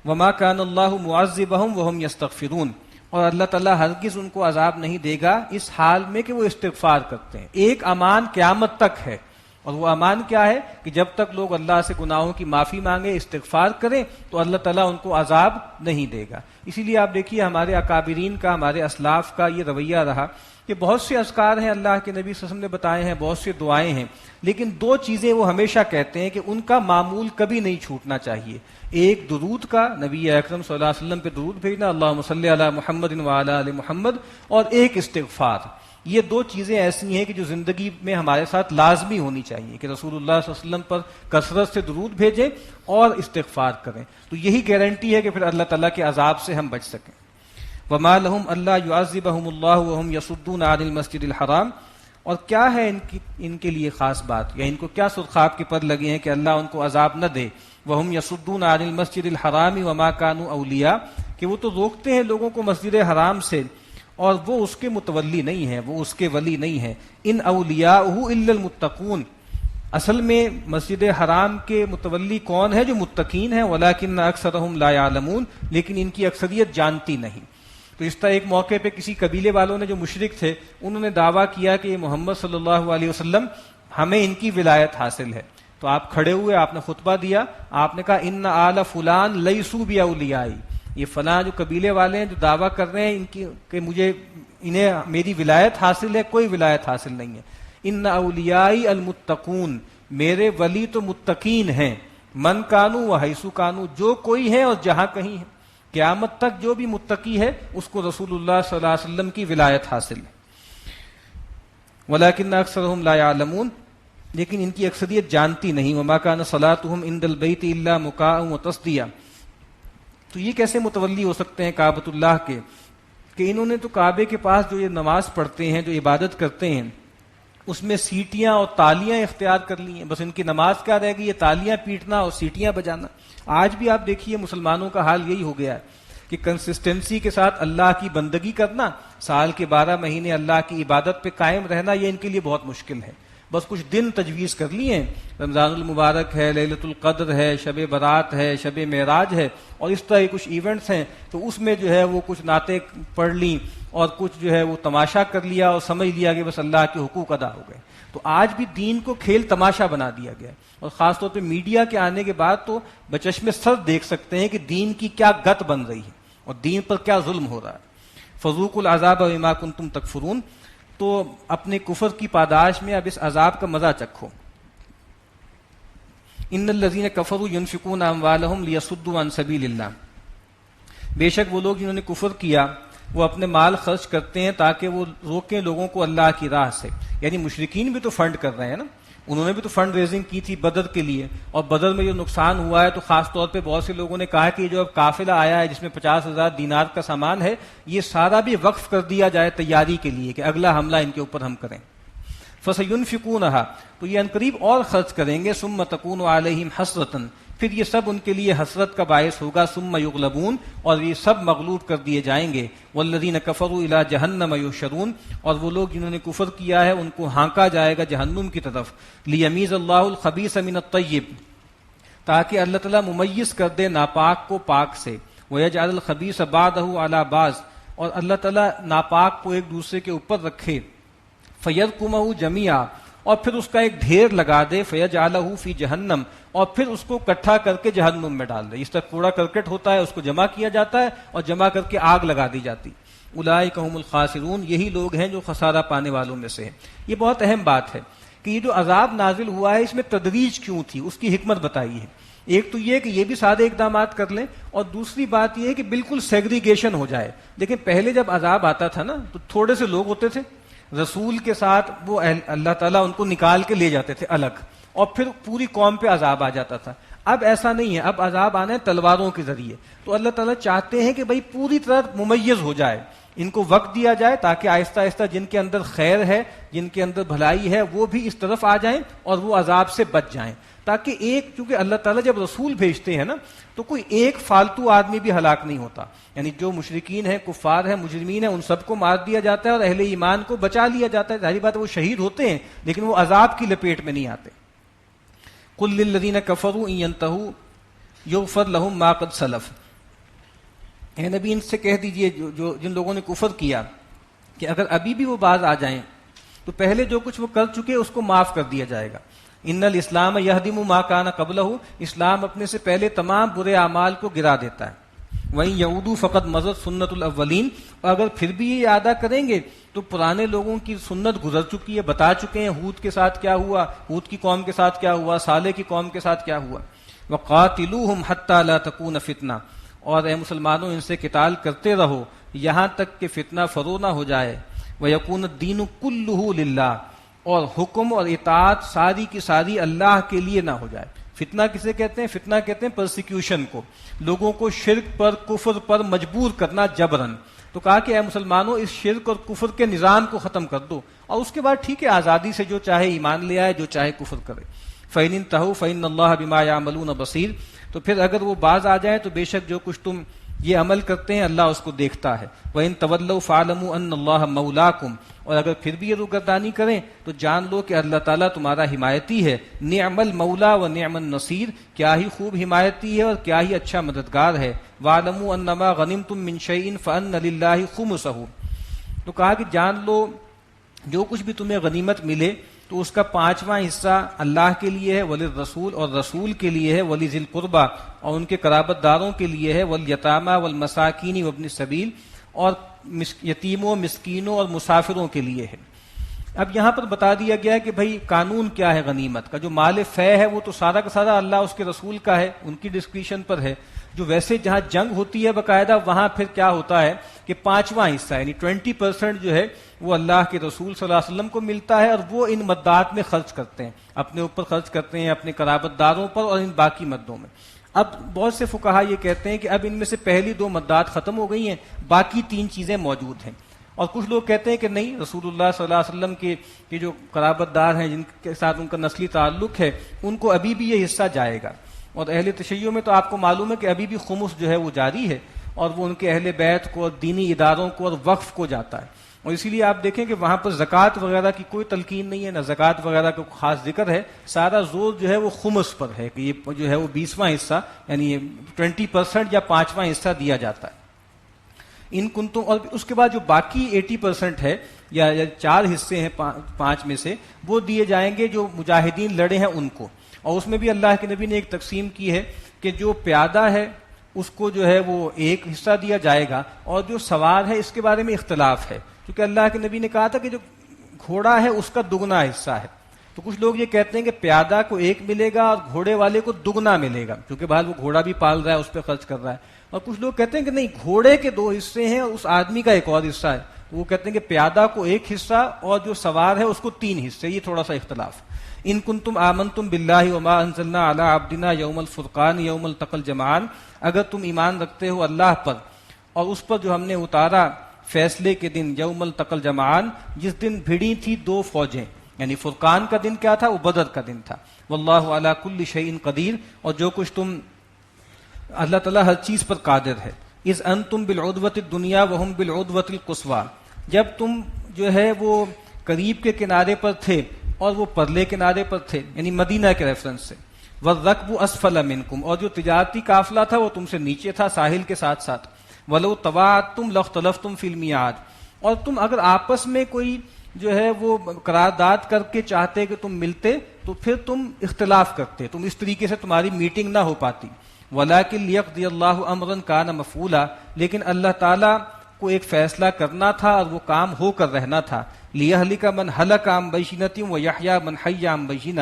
وما کان اللہ معذبہم وہم یستغفرون، اور اللہ تعالیٰ ہرگز ان کو عذاب نہیں دے گا اس حال میں کہ وہ استغفار کرتے ہیں۔ ایک امان قیامت تک ہے، اور وہ امان کیا ہے کہ جب تک لوگ اللہ سے گناہوں کی معافی مانگے، استغفار کریں، تو اللہ تعالیٰ ان کو عذاب نہیں دے گا۔ اسی لیے آپ دیکھیے ہمارے اکابرین کا، ہمارے اسلاف کا یہ رویہ رہا کہ بہت سے اذکار ہیں اللہ کے نبی صلی اللہ علیہ وسلم نے بتائے ہیں، بہت سے دعائیں ہیں، لیکن دو چیزیں وہ ہمیشہ کہتے ہیں کہ ان کا معمول کبھی نہیں چھوٹنا چاہیے۔ ایک درود کا، نبی اکرم صلی اللہ علیہ وسلم پہ درود بھیجنا، اللہم صلی علی محمد وعلی آل محمد، اور ایک استغفار۔ یہ دو چیزیں ایسی ہیں کہ جو زندگی میں ہمارے ساتھ لازمی ہونی چاہیے کہ رسول اللہ صلی اللہ علیہ وسلم پر کثرت سے درود بھیجیں اور استغفار کریں، تو یہی گارنٹی ہے کہ پھر اللہ تعالیٰ کے عذاب سے ہم بچ سکیں۔ وما لهم الا يعذبهم الله وهم يصدون عن المسجد الحرام، اور کیا ہے ان کے لیے خاص بات، یا ان کو کیا سرخاب کے پر لگے ہیں کہ اللہ ان کو عذاب نہ دے۔ وهم يصدون عن المسجد الحرام وما كانوا اولیاء، کہ وہ تو روکتے ہیں لوگوں کو مسجد حرام سے اور وہ اس کے متولی نہیں ہیں، وہ اس کے ولی نہیں ہیں۔ ان اولیاءه الا المتقون، اصل میں مسجد حرام کے متولی کون ہے؟ جو متقین ہیں، ولکن اکثرهم لا يعلمون، لیکن ان کی اکثریت جانتی نہیں۔ تو اس طرح ایک موقع پہ کسی قبیلے والوں نے جو مشرک تھے انہوں نے دعویٰ کیا کہ یہ محمد صلی اللہ علیہ وسلم ہمیں ان کی ولایت حاصل ہے، تو آپ کھڑے ہوئے، آپ نے خطبہ دیا، آپ نے کہا ان آل فلان لیسوا باولیاء، یہ فلاں جو قبیلے والے ہیں جو دعویٰ کر رہے ہیں ان کی کہ انہیں میری ولایت حاصل ہے، کوئی ولایت حاصل نہیں ہے۔ ان اولیائی المتقون، میرے ولی تو متقین ہیں، من کانو و حیثو کانو، جو کوئی ہے اور جہاں کہیں ہے، قیامت تک جو بھی متقی ہے اس کو رسول اللہ صلی اللہ علیہ وسلم کی ولایت حاصل ہے۔ ولیکن اکثرهم لا يعلمون، لیکن ان کی اکثریت جانتی نہیں۔ وما كان صلاتهم عند البيت الا مكاء وتصدیہ، تو یہ کیسے متولی ہو سکتے ہیں کعبۃ اللہ کے کہ انہوں نے تو کعبے کے پاس جو یہ نماز پڑھتے ہیں، جو عبادت کرتے ہیں، اس میں سیٹیاں اور تالیاں اختیار کر لی ہیں، بس ان کی نماز کیا رہے گی؟ یہ تالیاں پیٹنا اور سیٹیاں بجانا۔ آج بھی آپ دیکھیے مسلمانوں کا حال یہی ہو گیا ہے کہ کنسسٹنسی کے ساتھ اللہ کی بندگی کرنا، سال کے 12 مہینے اللہ کی عبادت پہ قائم رہنا، یہ ان کے لیے بہت مشکل ہے۔ بس کچھ دن تجویز کر لیے ہیں، رمضان المبارک ہے، لیلۃ القدر ہے، شب برات ہے، شب معراج ہے، اور اس طرح کچھ ایونٹس ہیں، تو اس میں جو ہے وہ کچھ نعتیں پڑھ لیں اور کچھ جو ہے وہ تماشا کر لیا اور سمجھ لیا کہ بس اللہ کے حقوق ادا ہو گئے۔ تو آج بھی دین کو کھیل تماشا بنا دیا گیا ہے، اور خاص طور پہ میڈیا کے آنے کے بعد تو بچشم سر دیکھ سکتے ہیں کہ دین کی کیا گت بن رہی ہے اور دین پر کیا ظلم ہو رہا ہے۔ فذوقوا العذاب بما کنتم تکفرون، تو اپنے کفر کی پاداش میں اب اس عذاب کا مزہ چکھو۔ ان الذین کفروا ينفقون اموالهم لیصدوا عن سبیل اللہ، بے شک وہ لوگ جنہوں نے کفر کیا وہ اپنے مال خرچ کرتے ہیں تاکہ وہ روکیں لوگوں کو اللہ کی راہ سے، یعنی مشرکین بھی تو فنڈ کر رہے ہیں نا، انہوں نے بھی تو فنڈ ریزنگ کی تھی بدر کے لیے، اور بدر میں جو نقصان ہوا ہے تو خاص طور پہ بہت سے لوگوں نے کہا کہ جو اب قافلہ آیا ہے جس میں 50,000 دینار کا سامان ہے، یہ سارا بھی وقف کر دیا جائے تیاری کے لیے کہ اگلا حملہ ان کے اوپر ہم کریں۔ فَسَيُنْفِقُونَهَا، تو یہ عنقریب اور خرچ کریں گے، ثُمَّ تَكُونُ عَلَيْهِمْ حَسْرَةً، پھر یہ سب ان کے لیے حسرت کا باعث ہوگا، ثُمَّ يُغْلَبُونَ، اور یہ سب مغلوب کر دیے جائیں گے، وَالَّذِينَ كَفَرُوا إِلَى جَهَنَّمَ يُحْشَرُونَ، اور وہ لوگ جنہوں نے کفر کیا ہے ان کو ہانکا جائے گا جہنم کی طرف، لِيَمِيزَ اللَّهُ الْخَبِيثَ مِنَ الطَّيِّبِ، تاکہ اللہ تعالیٰ ممیز کر دے ناپاک کو پاک سے، وَيَجْعَلَ الْخَبِيثَ بَعْضَهُ عَلَى بَعْضٍ، اور اللہ تعالیٰ ناپاک کو ایک دوسرے کے اوپر رکھے، فَيَرْكُمَهُ جَمِيعًا، اور پھر اس کا ایک ڈھیر لگا دے، فَيَجْعَلَهُ فِي جَهَنَّمَ، اور پھر اس کو اکٹھا کر کے جہنم میں ڈال دے۔ اس طرح کوڑا کرکٹ ہوتا ہے، اس کو جمع کیا جاتا ہے اور جمع کر کے آگ لگا دی جاتی۔ اولئک هم الخاسرون، یہی لوگ ہیں جو خسارہ پانے والوں میں سے ہیں۔ یہ بہت اہم بات ہے کہ یہ جو عذاب نازل ہوا ہے اس میں تدریج کیوں تھی، اس کی حکمت بتائی ہے۔ ایک تو یہ کہ یہ بھی سارے اقدامات کر لیں، اور دوسری بات یہ ہے کہ بالکل سیگریگیشن ہو جائے. دیکھیں پہلے جب عذاب آتا تھا نا تو تھوڑے سے لوگ ہوتے تھے، رسول کے ساتھ وہ اللہ تعالیٰ ان کو نکال کے لے جاتے تھے الگ، اور پھر پوری قوم پہ عذاب آ جاتا تھا. اب ایسا نہیں ہے، اب عذاب آنا ہے تلواروں کے ذریعے. تو اللہ تعالیٰ چاہتے ہیں کہ بھائی پوری طرح ممیز ہو جائے، ان کو وقت دیا جائے تاکہ آہستہ آہستہ جن کے اندر خیر ہے، جن کے اندر بھلائی ہے، وہ بھی اس طرف آ جائیں اور وہ عذاب سے بچ جائیں. تاکہ ایک، کیونکہ اللہ تعالیٰ جب رسول بھیجتے ہیں نا تو کوئی ایک فالتو آدمی بھی ہلاک نہیں ہوتا. یعنی جو مشرکین ہیں، کفار ہیں، مجرمین ہیں، ان سب کو مار دیا جاتا ہے اور اہل ایمان کو بچا لیا جاتا ہے. ظاہری بات ہے وہ شہید ہوتے ہیں لیکن وہ عذاب کی لپیٹ میں نہیں آتے. قل للذین کفروا ان ینتہوا یغفر لہم ما قد سلف. اے نبی ان سے کہہ دیجئے جو جن لوگوں نے کفر کیا کہ اگر ابھی بھی وہ باز آ جائیں تو پہلے جو کچھ وہ کر چکے اس کو معاف کر دیا جائے گا. ان الاسلام یہدم ما کان قبلہ، اسلام اپنے سے پہلے تمام برے اعمال کو گرا دیتا ہے. وہیں یعودوا فقد مضت سنت الاولین، اور اگر پھر بھی یہ اعادہ کریں گے تو پرانے لوگوں کی سنت گزر چکی ہے، بتا چکے ہیں ہود کے ساتھ کیا ہوا، ہود کی قوم کے ساتھ کیا ہوا، صالح کی قوم کے ساتھ کیا ہوا. وقاتلوہم حتی لا تکون فتنہ، اور اے مسلمانوں ان سے قتال کرتے رہو یہاں تک کہ فتنہ فرو نہ ہو جائے. ویکون الدین کلہ للہ، اور حکم اور اطاعت ساری کی ساری اللہ کے لیے نہ ہو جائے. فتنہ کسے کہتے ہیں؟ فتنہ کہتے ہیں پرسیکیوشن کو، لوگوں کو شرک پر، کفر پر مجبور کرنا جبرن. تو کہا کہ اے مسلمانوں اس شرک اور کفر کے نظام کو ختم کر دو، اور اس کے بعد ٹھیک ہے آزادی سے جو چاہے ایمان لے آئے، جو چاہے کفر کرے. فَإِنِ انتَهُوا فَإِنَّ اللَّهَ بِمَا يَعْمَلُونَ بَصِيرٌ، تو پھر اگر وہ باز آ جائیں تو بے شک جو کچھ تم یہ عمل کرتے ہیں اللہ اس کو دیکھتا ہے. وَإِن تَوَلَّوْا فَاعْلَمُوا أَنَّ اللَّهَ مَوْلَاكُمْ، اور اگر پھر بھی یہ روگردانی کریں تو جان لو کہ اللہ تعالیٰ تمہارا حمایتی ہے. نعم المولا و نعم النصیر، کیا ہی خوب حمایتی ہے اور کیا ہی اچھا مددگار ہے. وَاعْلَمُوا أَنَّمَا غَنِمْتُم مِّن شَيْءٍ فَأَنَّ لِلَّهِ خُمُسَهُ، تو کہا کہ جان لو جو کچھ بھی تمہیں غنیمت ملے تو اس کا 5واں حصہ اللہ کے لیے ہے، وللرسول، اور رسول کے لیے ہے، ولذی القربى، اور ان کے قرابت داروں کے لیے ہے، والیتامى والمساکین وابن السبیل، اور یتیموں، مسکینوں اور مسافروں کے لیے ہے. اب یہاں پر بتا دیا گیا ہے کہ بھائی قانون کیا ہے غنیمت کا. جو مال فے ہے وہ تو سارا کا سارا اللہ اس کے رسول کا ہے، ان کی ڈسکریشن پر ہے. جو ویسے جہاں جنگ ہوتی ہے باقاعدہ وہاں پھر کیا ہوتا ہے کہ 5واں حصہ یعنی 20% جو ہے وہ اللہ کے رسول صلی اللہ علیہ وسلم کو ملتا ہے، اور وہ ان مدات میں خرچ کرتے ہیں، اپنے اوپر خرچ کرتے ہیں، اپنے قرابت داروں پر اور ان باقی مدوں میں. اب بہت سے فقہا یہ کہتے ہیں کہ اب ان میں سے پہلی 2 مدات ختم ہو گئی ہیں، باقی 3 چیزیں موجود ہیں. اور کچھ لوگ کہتے ہیں کہ نہیں، رسول اللہ صلی اللہ علیہ وسلم کے جو قرابت دار ہیں جن کے ساتھ ان کا نسلی تعلق ہے ان کو ابھی بھی یہ حصہ جائے گا. اور اہل تشیع میں تو آپ کو معلوم ہے کہ ابھی بھی خمس جو ہے وہ جاری ہے، اور وہ ان کے اہل بیت کو اور دینی اداروں کو اور وقف کو جاتا ہے. اور اسی لیے آپ دیکھیں کہ وہاں پر زکوٰۃ وغیرہ کی کوئی تلقین نہیں ہے، نہ زکوٰۃ وغیرہ کا خاص ذکر ہے. سارا زور جو ہے وہ خمس پر ہے کہ یہ جو ہے وہ 20واں حصہ یعنی 20% یا 5واں حصہ دیا جاتا ہے. ان کنتم، اور اس کے بعد جو باقی 80% ہے یا 4 حصے ہیں 5 میں سے، وہ دیے جائیں گے جو مجاہدین لڑے ہیں ان کو. اور اس میں بھی اللہ کے نبی نے ایک تقسیم کی ہے کہ جو پیادہ ہے اس کو جو ہے وہ ایک حصہ دیا جائے گا، اور جو سوار ہے اس کے بارے میں اختلاف ہے، کیونکہ اللہ کے نبی نے کہا تھا کہ جو گھوڑا ہے اس کا دگنا حصہ ہے. تو کچھ لوگ یہ کہتے ہیں کہ پیادہ کو 1 ملے گا اور گھوڑے والے کو دگنا ملے گا، کیونکہ بعد وہ گھوڑا بھی پال رہا ہے، اس پہ خرچ کر رہا ہے. اور کچھ لوگ کہتے ہیں کہ نہیں، گھوڑے کے 2 حصے ہیں اور اس آدمی کا ایک اور حصہ ہے. تو وہ کہتے ہیں کہ پیادہ کو 1 حصہ اور جو سوار ہے اس کو 3 حصے. یہ تھوڑا سا اختلاف. ان کنتم آمنتم باللہ وما انزلنا علی عبدنا یوم الفرقان یوم التقى الجمعان، اگر تم ایمان رکھتے ہو اللہ پر اور اس پر جو ہم نے اتارا فیصلے کے دن، یوم التقى الجمعان، جس دن بھڑی تھی 2 فوجیں. یعنی فرقان کا دن کیا تھا؟ وہ بدر کا دن تھا. واللہ علی کل شیء قدیر، اور جو کچھ تم، اللہ تعالیٰ ہر چیز پر قادر ہے. اذ انتم بالعدوۃ الدنیا وهم بالعدوۃ القصویٰ، جب تم جو ہے وہ قریب کے کنارے پر تھے اور وہ پرلے کنارے پر تھے، یعنی مدینہ کے ریفرنس سے. والرکب اسفل منکم، اور جو تجارتی قافلہ تھا وہ تم سے نیچے تھا ساحل کے ساتھ ساتھ. ولو تواعدتم لاختلفتم فی المیعاد، اور تم اگر آپس میں کوئی جو ہے وہ قرارداد کر کے چاہتے کہ تم ملتے تو پھر تم اختلاف کرتے، تم اس طریقے سے تمہاری میٹنگ نہ ہو پاتی. ولیکن لیقضی اللہ امرا کان مفعولا، لیکن اللہ تعالیٰ کو ایک فیصلہ کرنا تھا اور وہ کام ہو کر رہنا تھا. لیہلک من ہلک عن بینۃ ویحیی من حی عن بینۃ،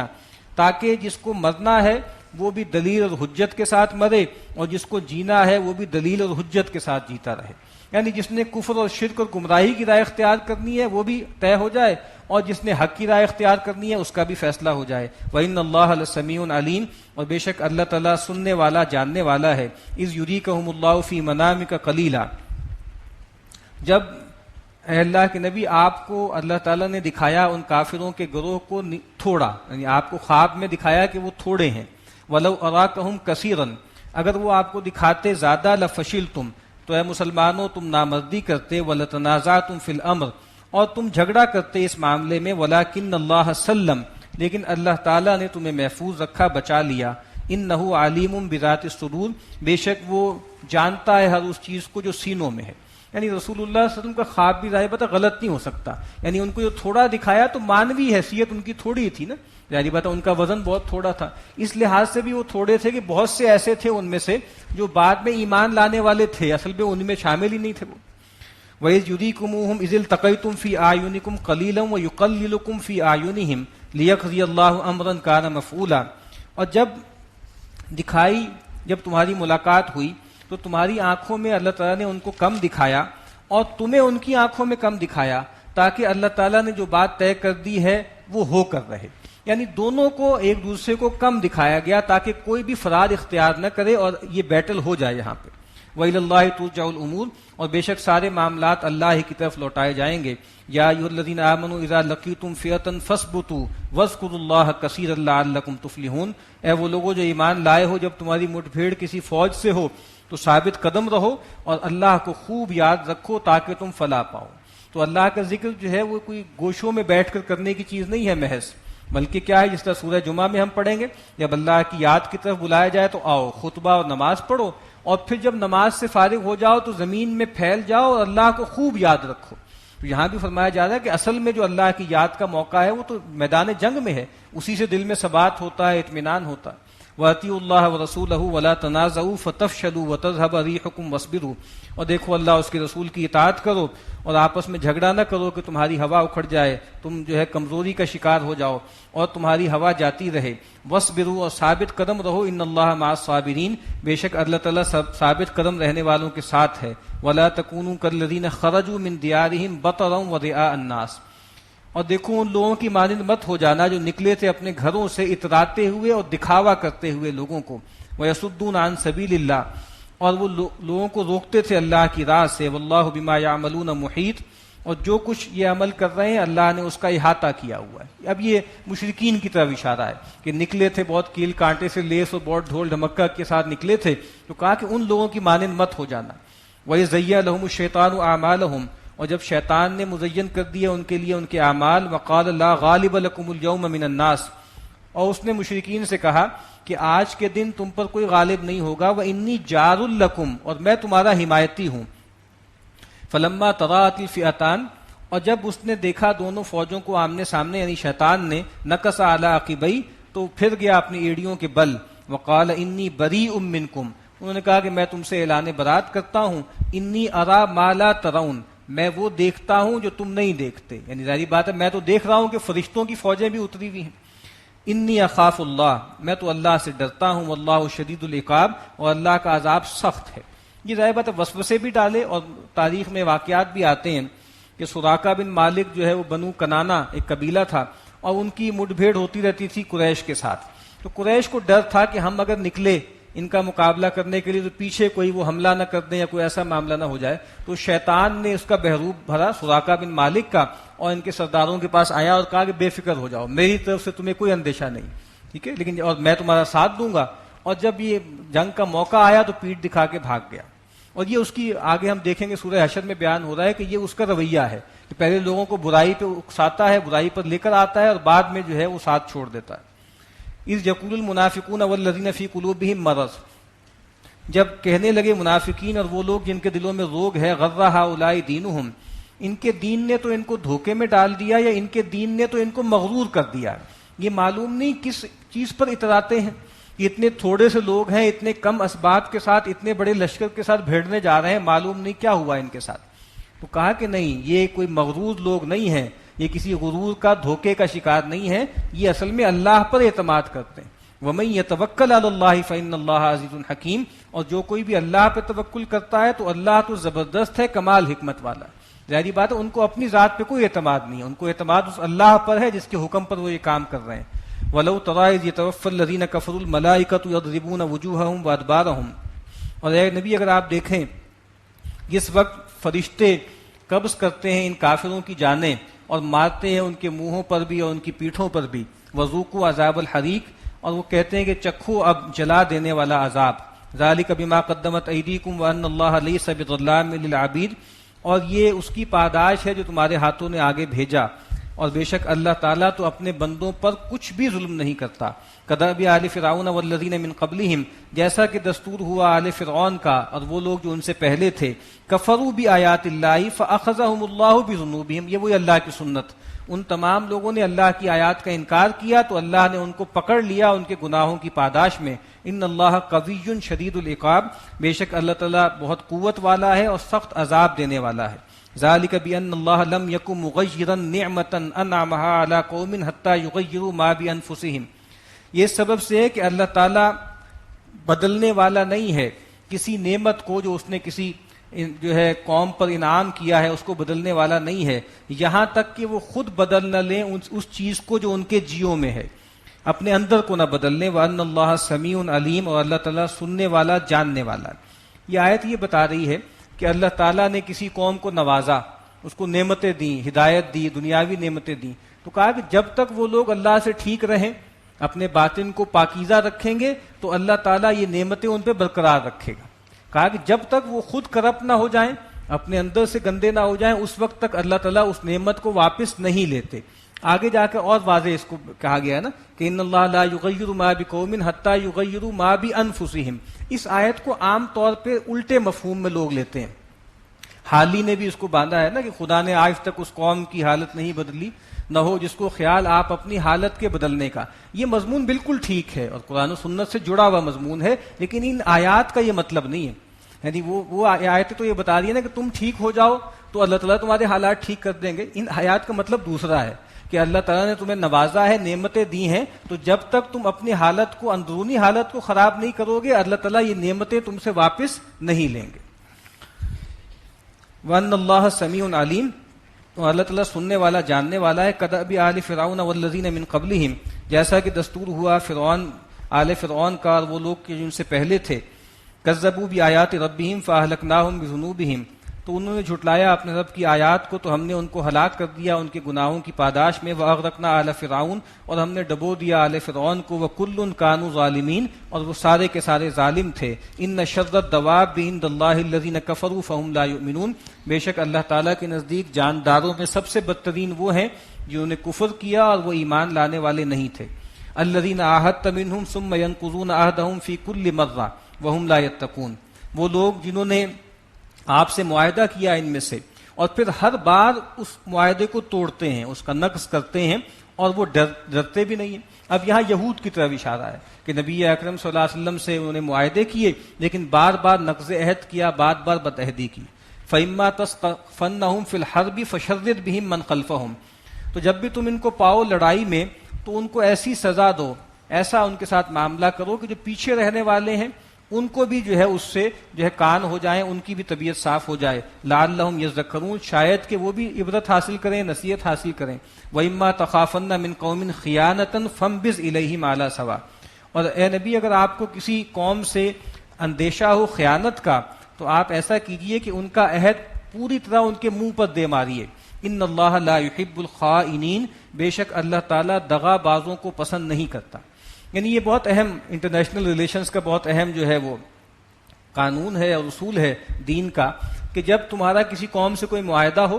تاکہ جس کو مرنا ہے وہ بھی دلیل اور حجت کے ساتھ مرے، اور جس کو جینا ہے وہ بھی دلیل اور حجت کے ساتھ جیتا رہے. یعنی جس نے کفر اور شرک اور گمراہی کی رائے اختیار کرنی ہے وہ بھی طے ہو جائے، اور جس نے حق کی رائے اختیار کرنی ہے اس کا بھی فیصلہ ہو جائے. وَإِنَّ اللَّهَ لَسَمِيعٌ عَلِيمٌ، اور بے شک اللہ تعالیٰ سننے والا جاننے والا ہے. اِذْ يُرِيكَهُمُ اللَّهُ فِي مَنَامِكَ قَلِيلًا، جب اے اللہ کے نبی آپ کو اللہ تعالیٰ نے دکھایا ان کافروں کے گروہ کو تھوڑا، یعنی آپ کو خواب میں دکھایا کہ وہ تھوڑے ہیں. وَلَوْ أَرَاكَهُمْ كَثِيرًا، اگر وہ آپ کو دکھاتے زیادہ لَفَشِلْتُمْ، تو اے مسلمانوں تم نامردی کرتے. وَلَتَنَازَعْتُمْ فِي الْأَمْرِ، اور تم جھگڑا کرتے اس معاملے میں. وَلَكِنَّ اللَّهَ سَلَّمَ، لیکن اللہ تعالیٰ نے تمہیں محفوظ رکھا، بچا لیا. إِنَّهُ عَلِيمٌ بِذَاتِ الصُّدُورِ، بے شک وہ جانتا ہے ہر اس چیز کو جو سینوں میں ہے. یعنی رسول اللہ صلی اللہ علیہ وسلم کا خواب بھی ظاہر بات ہے غلط نہیں ہو سکتا. یعنی ان کو جو تھوڑا دکھایا تو مانوی حیثیت ان کی تھوڑی تھی نا، ظاہر بات ہے ان کا وزن بہت تھوڑا تھا، اس لحاظ سے بھی وہ تھوڑے تھے کہ بہت سے ایسے تھے ان میں سے جو بعد میں ایمان لانے والے تھے، اصل میں ان میں شامل ہی نہیں تھے وہ. وَإِذْ يُرِيكُمُوهُمْ إِذِ الْتَقَيْتُمْ فِي أَعْيُنِكُمْ قَلِيلًا وَيُقَلِّلُكُمْ فِي أَعْيُنِهِمْ لِيَقْضِيَ اللَّهُ أَمْرًا كَانَ مَفْعُولًا، اور جب تمہاری ملاقات ہوئی تو تمہاری آنکھوں میں اللہ تعالیٰ نے ان کو کم دکھایا، اور تمہیں ان کی آنکھوں میں کم دکھایا، تاکہ اللہ تعالیٰ نے جو بات طے کر دی ہے وہ ہو کر رہے. یعنی دونوں کو ایک دوسرے کو کم دکھایا گیا تاکہ کوئی بھی فرار اختیار نہ کرے اور یہ بیٹل ہو جائے یہاں پہ. وَإِلَى اللَّهِ تُرْجَعُ الْأُمُورُ، اور بے شک سارے معاملات اللہ ہی کی طرف لوٹائے جائیں گے. یا ایھا الذین آمنوا اذا لقیتم فئۃ فاثبتوا واذکروا اللہ کثیرا لعلکم تفلحون، اے وہ لوگوں جو ایمان لائے ہو، جب تمہاری مٹ بھیڑ کسی فوج سے ہو تو ثابت قدم رہو اور اللہ کو خوب یاد رکھو تاکہ تم فلاح پاؤ. تو اللہ کا ذکر جو ہے وہ کوئی گوشوں میں بیٹھ کر کرنے کی چیز نہیں ہے محض، بلکہ کیا ہے، جس طرح سورہ جمعہ میں ہم پڑھیں گے، جب اللہ کی یاد کی طرف بلایا جائے تو آؤ خطبہ اور نماز پڑھو، اور پھر جب نماز سے فارغ ہو جاؤ تو زمین میں پھیل جاؤ اور اللہ کو خوب یاد رکھو. تو یہاں بھی فرمایا جا رہا ہے کہ اصل میں جو اللہ کی یاد کا موقع ہے وہ تو میدان جنگ میں ہے، اسی سے دل میں ثبات ہوتا ہے، اطمینان ہوتا ہے. وَأَطِيعُوا اللَّهَ وَرَسُولَهُ وَلَا تَنَازَعُوا فَتَفْشَلُوا وَتَذْهَبَ رِيحُكُمْ وَاصْبِرُوا، اور دیکھو اللہ اس کے رسول کی اطاعت کرو اور آپس میں جھگڑا نہ کرو کہ تمہاری ہوا اکھڑ جائے، تم جو ہے کمزوری کا شکار ہو جاؤ اور تمہاری ہوا جاتی رہے. وَاصْبِرُوا، اور ثابت قدم رہو. إِنَّ اللَّهَ مَعَ الصَّابِرِينَ، بے شک اللہ تعالیٰ ثابت قدم رہنے والوں کے ساتھ ہے. وَلَا تَكُونُوا كَالَّذِينَ خَرَجُوا مِن دِيَارِهِمْ بَطَرًا وَرِئَاءَ النَّاسِ، اور دیکھو ان لوگوں کی مانند مت ہو جانا جو نکلے تھے اپنے گھروں سے اتراتے ہوئے اور دکھاوا کرتے ہوئے لوگوں کو. وَيَصُدُّونَ عَن سَبِيلِ اللَّهِ، اور وہ لوگوں کو روکتے تھے اللہ کی راہ سے. وَاللَّهُ بِمَا يَعْمَلُونَ مُحِيطٌ، اور جو کچھ یہ عمل کر رہے ہیں اللہ نے اس کا احاطہ کیا ہوا ہے. اب یہ مشرکین کی طرف اشارہ ہے کہ نکلے تھے بہت کیل کانٹے سے لیس اور بہت ڈھول ڈھمکا کے ساتھ نکلے تھے، تو کہا کہ ان لوگوں کی مانند مت ہو جانا. وَيَزَيَّنُ لَهُمُ الشَّيْطَانُ أَعْمَالَهُم، اور جب شیطان نے مزین کر دیا ان کے لیے ان کے اعمال. وقال لا غالب لكم اليوم من الناس، اور اس نے مشرکین سے کہا کہ آج کے دن تم پر کوئی غالب نہیں ہوگا. وانی جار لکم، اور میں تمہارا حمایتی ہوں. فلما تراءت الفئتان، اور جب اس نے دیکھا دونوں فوجوں کو آمنے سامنے، یعنی شیطان نے، نکص علی عقبیہ، تو پھر گیا اپنی ایڑیوں کے بل. وقال انی بریء منکم، انہوں نے کہا کہ میں تم سے اعلان برات کرتا ہوں. انی ارا ما لا ترون، میں وہ دیکھتا ہوں جو تم نہیں دیکھتے. یعنی ظاہری بات ہے میں تو دیکھ رہا ہوں کہ فرشتوں کی فوجیں بھی اتری ہوئی ہیں. انی اخاف اللہ، میں تو اللہ سے ڈرتا ہوں. واللہ شدید العقاب، اور اللہ کا عذاب سخت ہے. یہ ظاہر بات ہے وسوسے بھی ڈالے، اور تاریخ میں واقعات بھی آتے ہیں کہ سراقہ بن مالک جو ہے وہ بنو کنانہ ایک قبیلہ تھا، اور ان کی مٹ بھیڑ ہوتی رہتی تھی قریش کے ساتھ. تو قریش کو ڈر تھا کہ ہم اگر نکلے ان کا مقابلہ کرنے کے لیے تو پیچھے کوئی وہ حملہ نہ کر دیں یا کوئی ایسا معاملہ نہ ہو جائے. تو شیطان نے اس کا بحروب بھرا سراقہ بن مالک کا، اور ان کے سرداروں کے پاس آیا اور کہا کہ بے فکر ہو جاؤ، میری طرف سے تمہیں کوئی اندیشہ نہیں، ٹھیک ہے، لیکن اور میں تمہارا ساتھ دوں گا. اور جب یہ جنگ کا موقع آیا تو پیٹ دکھا کے بھاگ گیا. اور یہ اس کی آگے ہم دیکھیں گے سورہ حشر میں بیان ہو رہا ہے کہ یہ اس کا رویہ ہے کہ پہلے لوگوں کو برائی پہ اکساتا ہے، برائی پر لے کر آتا ہے، اور بعد میں جو ہے وہ ساتھ چھوڑ دیتا ہے. اذ یقول المنافقون والذین فی قلوبہم مرض، جب کہنے لگے منافقین اور وہ لوگ جن کے دلوں میں روگ ہے، غر ہؤلاء دینہم، ان کے دین نے تو ان کو دھوکے میں ڈال دیا، یا ان کے دین نے تو ان کو مغرور کر دیا. یہ معلوم نہیں کس چیز پر اتراتے ہیں. اتنے تھوڑے سے لوگ ہیں، اتنے کم اسباب کے ساتھ، اتنے بڑے لشکر کے ساتھ بھیڑنے جا رہے ہیں، معلوم نہیں کیا ہوا ان کے ساتھ. تو کہا کہ نہیں، یہ کوئی مغرور لوگ نہیں ہیں، یہ کسی غرور کا دھوکے کا شکار نہیں ہے، یہ اصل میں اللہ پر اعتماد کرتے ہیں. وَمَن يَتَوَكَّلْ عَلَى اللَّهِ فَإِنَّ اللَّهَ عَزِيزٌ حَكِيمٌ، اور جو کوئی بھی اللہ پہ توکل کرتا ہے تو اللہ تو زبردست ہے، کمال حکمت والا۔ ظاہری بات ہے ان کو اپنی ذات پہ کوئی اعتماد نہیں ہے، ان کو اعتماد اس اللہ پر ہے جس کے حکم پر وہ یہ کام کر رہے ہیں۔ وَلَوْ تَرَىٰ إِذْ يَتَوَفَّى الَّذِينَ كَفَرُوا الْمَلَائِكَةُ يَضْرِبُونَ وُجُوهَهُمْ وَأَدْبَارَهُمْ، اور اے نبی اگر آپ دیکھیں جس وقت فرشتے قبض کرتے ہیں ان کافروں کی جانیں اور مارتے ہیں ان کے منہوں پر بھی اور ان کی پیٹھوں پر بھی، وَذُوقُوا عَذَابَ الْحَرِيقِ، اور وہ کہتے ہیں کہ چکھو اب جلا دینے والا عذاب، ذَلِكَ بِمَا قَدَّمَتْ أَيْدِيكُمْ وَأَنَّ اللَّهَ لَيْسَ بِظَلَّامٍ لِّلْعَبِيدِ، اور یہ اس کی پاداش ہے جو تمہارے ہاتھوں نے آگے بھیجا، اور بے شک اللہ تعالیٰ تو اپنے بندوں پر کچھ بھی ظلم نہیں کرتا۔ کدأب آل فرعون والذین من قبلہم، جیسا کہ دستور ہوا آل فرعون کا اور وہ لوگ جو ان سے پہلے تھے، کفروا بآیات اللہ فأخذہم اللہ بذنوبہم، یہ وہی اللہ کی سنت، ان تمام لوگوں نے اللہ کی آیات کا انکار کیا تو اللہ نے ان کو پکڑ لیا ان کے گناہوں کی پاداش میں۔ ان اللہ قوی شدید العقاب، بے شک اللہ تعالیٰ بہت قوت والا ہے اور سخت عذاب دینے والا ہے۔ ذالک بان اللہ لم یک مغیرا نعمتا انعمها علی قوم حتی یغیروا ما بانفسہم، یہ سبب سے ہے کہ اللہ تعالیٰ بدلنے والا نہیں ہے کسی نعمت کو جو اس نے کسی جو ہے قوم پر انعام کیا ہے، اس کو بدلنے والا نہیں ہے یہاں تک کہ وہ خود بدل نہ لیں اس چیز کو جو ان کے جیوں میں ہے، اپنے اندر کو نہ بدل لیں۔ وَأَنَّ اللَّهَ سَمِيعٌ عَلِيمٌ، اور اللہ تعالیٰ سننے والا جاننے والا۔ یہ آیت یہ بتا رہی ہے کہ اللہ تعالیٰ نے کسی قوم کو نوازا، اس کو نعمتیں دیں، ہدایت دی، دنیاوی نعمتیں دیں، تو کہا کہ جب تک وہ لوگ اللہ سے ٹھیک رہیں، اپنے باطن کو پاکیزہ رکھیں گے تو اللہ تعالیٰ یہ نعمتیں ان پہ برقرار رکھے گا۔ کہا کہ جب تک وہ خود کرپٹ نہ ہو جائیں، اپنے اندر سے گندے نہ ہو جائیں، اس وقت تک اللہ تعالیٰ اس نعمت کو واپس نہیں لیتے۔ آگے جا کے اور واضح اس کو کہا گیا ہے نا کہ ان اللہ لا یغیر ما بقوم حتی یغیروا ما بانفسہم۔ اس آیت کو عام طور پہ الٹے مفہوم میں لوگ لیتے ہیں۔ حالی نے بھی اس کو باندھا ہے نا کہ خدا نے آج تک اس قوم کی حالت نہیں بدلی، نہ ہو جس کو خیال آپ اپنی حالت کے بدلنے کا۔ یہ مضمون بالکل ٹھیک ہے اور قرآن و سنت سے جڑا ہوا مضمون ہے، لیکن ان آیات کا یہ مطلب نہیں ہے۔ یعنی وہ آیتیں تو یہ بتا رہی ہے نا کہ تم ٹھیک ہو جاؤ تو اللہ تعالیٰ تمہارے حالات ٹھیک کر دیں گے۔ ان آیات کا مطلب دوسرا ہے کہ اللہ تعالیٰ نے تمہیں نوازا ہے، نعمتیں دی ہیں، تو جب تک تم اپنی حالت کو، اندرونی حالت کو خراب نہیں کرو گے، اللہ تعالیٰ یہ نعمتیں تم سے واپس نہیں لیں گے۔ وَأَنَّ اللَّهَ سَمِيعٌ عَلِيمٌ، تو اللہ تعالیٰ سننے والا جاننے والا ہے۔ کدأب آل فرعون والذین من قبلہم، جیسا کہ دستور ہوا فرعون، آل فرعون کا اور وہ لوگ جن سے پہلے تھے۔ کذبوا بآیات ربہم فاہلکناہم بذنوبہم، تو انہوں نے جھٹلایا اپنے رب کی آیات کو تو ہم نے ان کو ہلاک کر دیا ان کے گناہوں کی پاداش میں۔ وَأَغْرَقْنَا آلَ فِرْعَوْنَ، اور ہم نے ڈبو دیا آل فرعون کو۔ وَكُلٌّ كَانُوا ظَالِمِينَ، اور وہ سارے کے سارے ظالم تھے۔ إِنَّ شَرَّ الدَّوَابِّ عِندَ اللَّهِ الَّذِينَ كَفَرُوا فَهُمْ لَا يُؤْمِنُونَ، بے شک اللہ تعالیٰ کے نزدیک جانداروں میں سب سے بدترین وہ ہیں جنہوں نے کفر کیا اور وہ ایمان لانے والے نہیں تھے۔ الَّذِينَ عَاهَدتَّ مِنْهُمْ ثُمَّ يَنقُضُونَ عَهْدَهُمْ فِي كُلِّ مَرَّةٍ وَهُمْ لَا يَتَّقُونَ، وہ لوگ جنہوں نے آپ سے معاہدہ کیا ان میں سے اور پھر ہر بار اس معاہدے کو توڑتے ہیں، اس کا نقض کرتے ہیں اور وہ ڈرتے بھی نہیں ہیں۔ اب یہاں یہود کی طرف اشارہ ہے کہ نبی اکرم صلی اللہ علیہ وسلم سے انہوں نے معاہدے کیے لیکن بار بار نقض عہد کیا، بار بار بدعہدی کی۔ فَإِمَّا تَثْقَفَنَّهُمْ فِي الْحَرْبِ فَشَرِّدْ بِهِمْ مَنْ خَلْفَهُمْ، تو جب بھی تم ان کو پاؤ لڑائی میں تو ان کو ایسی سزا دو، ایسا ان کے ساتھ معاملہ کرو کہ جو پیچھے رہنے والے ہیں ان کو بھی جو ہے اس سے جو ہے کان ہو جائیں، ان کی بھی طبیعت صاف ہو جائے۔ لعلہم یذکرون، شاید کہ وہ بھی عبرت حاصل کریں، نصیحت حاصل کریں۔ وَإِمَّا تَخَافَنَّ مِن قَوْمٍ خِيَانَةً فَانبِذْ إِلَيْهِمْ عَلَىٰ سَوَاءٍ، اور اے نبی اگر آپ کو کسی قوم سے اندیشہ ہو خیانت کا تو آپ ایسا کیجئے کہ ان کا عہد پوری طرح ان کے منہ پر دے ماریے۔ ان اللہ لا يحب الخائنین، بے شک اللہ تعالیٰ دغا بازوں کو پسند نہیں کرتا۔ یعنی یہ بہت اہم انٹرنیشنل ریلیشنز کا بہت اہم جو ہے وہ قانون ہے اور اصول ہے دین کا کہ جب تمہارا کسی قوم سے کوئی معاہدہ ہو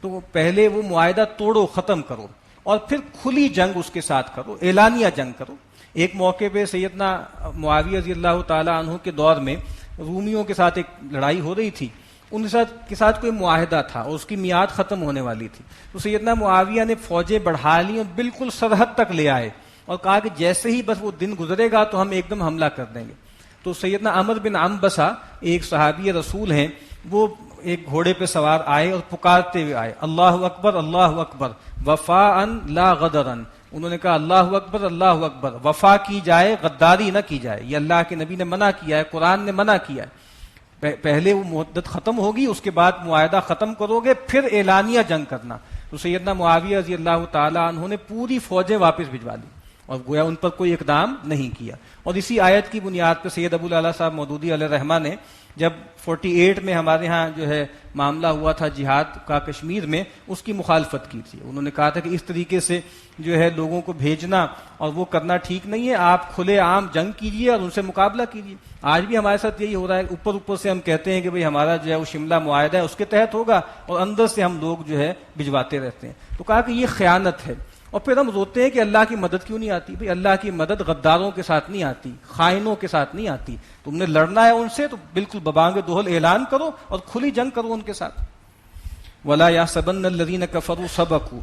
تو پہلے وہ معاہدہ توڑو، ختم کرو، اور پھر کھلی جنگ اس کے ساتھ کرو، اعلانیہ جنگ کرو۔ ایک موقع پہ سیدنا معاویہ رضی اللہ تعالیٰ عنہ کے دور میں رومیوں کے ساتھ ایک لڑائی ہو رہی تھی، ان کے ساتھ کوئی معاہدہ تھا اور اس کی میعاد ختم ہونے والی تھی، تو سیدنا معاویہ نے فوجیں بڑھا لی اور بالکل سرحد تک لے آئے اور کہا کہ جیسے ہی بس وہ دن گزرے گا تو ہم ایک دم حملہ کر دیں گے۔ تو سیدنا عمر بن عنبسہ ایک صحابی رسول ہیں، وہ ایک گھوڑے پہ سوار آئے اور پکارتے ہوئے آئے، اللہ اکبر اللہ اکبر وفاء لا غدرا، انہوں نے کہا اللہ اکبر اللہ اکبر، وفا کی جائے غداری نہ کی جائے، یہ اللہ کے نبی نے منع کیا ہے، قرآن نے منع کیا ہے، پہلے وہ مدت ختم ہوگی، اس کے بعد معاہدہ ختم کرو گے پھر اعلانیہ جنگ کرنا۔ تو سیدنا معاویہ رضی اللہ تعالیٰ عنہ نے پوری فوجیں واپس بھجوا لی اور گویا ان پر کوئی اقدام نہیں کیا۔ اور اسی آیت کی بنیاد پر سید ابو العلا صاحب مودودی علیہ رحمہ نے جب 48 میں ہمارے ہاں جو ہے معاملہ ہوا تھا جہاد کا کشمیر میں، اس کی مخالفت کی تھی۔ انہوں نے کہا تھا کہ اس طریقے سے جو ہے لوگوں کو بھیجنا اور وہ کرنا ٹھیک نہیں ہے، آپ کھلے عام جنگ کیجیے اور ان سے مقابلہ کیجیے۔ آج بھی ہمارے ساتھ یہی ہو رہا ہے، اوپر سے ہم کہتے ہیں کہ بھئی ہمارا جو ہے وہ شملہ معاہدہ ہے اس کے تحت ہوگا، اور اندر سے ہم لوگ جو ہے بھجواتے رہتے ہیں۔ تو کہا کہ یہ خیانت ہے، اور پھر ہم روتے ہیں کہ اللہ کی مدد کیوں نہیں آتی؟ بھئی اللہ کی مدد غداروں کے ساتھ نہیں آتی، خائنوں کے ساتھ نہیں آتی۔ تم نے لڑنا ہے ان سے تو بالکل ببانگ دہل اعلان کرو اور کھلی جنگ کرو ان کے ساتھ۔ وَلَا يَحْسَبَنَّ الَّذِينَ كَفَرُوا سَبَقُوا،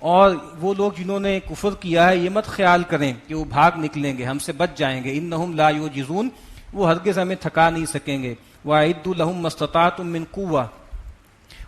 اور وہ لوگ جنہوں نے کفر کیا ہے یہ مت خیال کریں کہ وہ بھاگ نکلیں گے، ہم سے بچ جائیں گے۔ إِنَّهُمْ لَا يُعْجِزُونَ، وہ ہرگز ہمیں تھکا نہیں سکیں گے۔ وَأَعِدُّوا لَهُم مَّا اسْتَطَعْتُم مِّن قُوَّةٍ،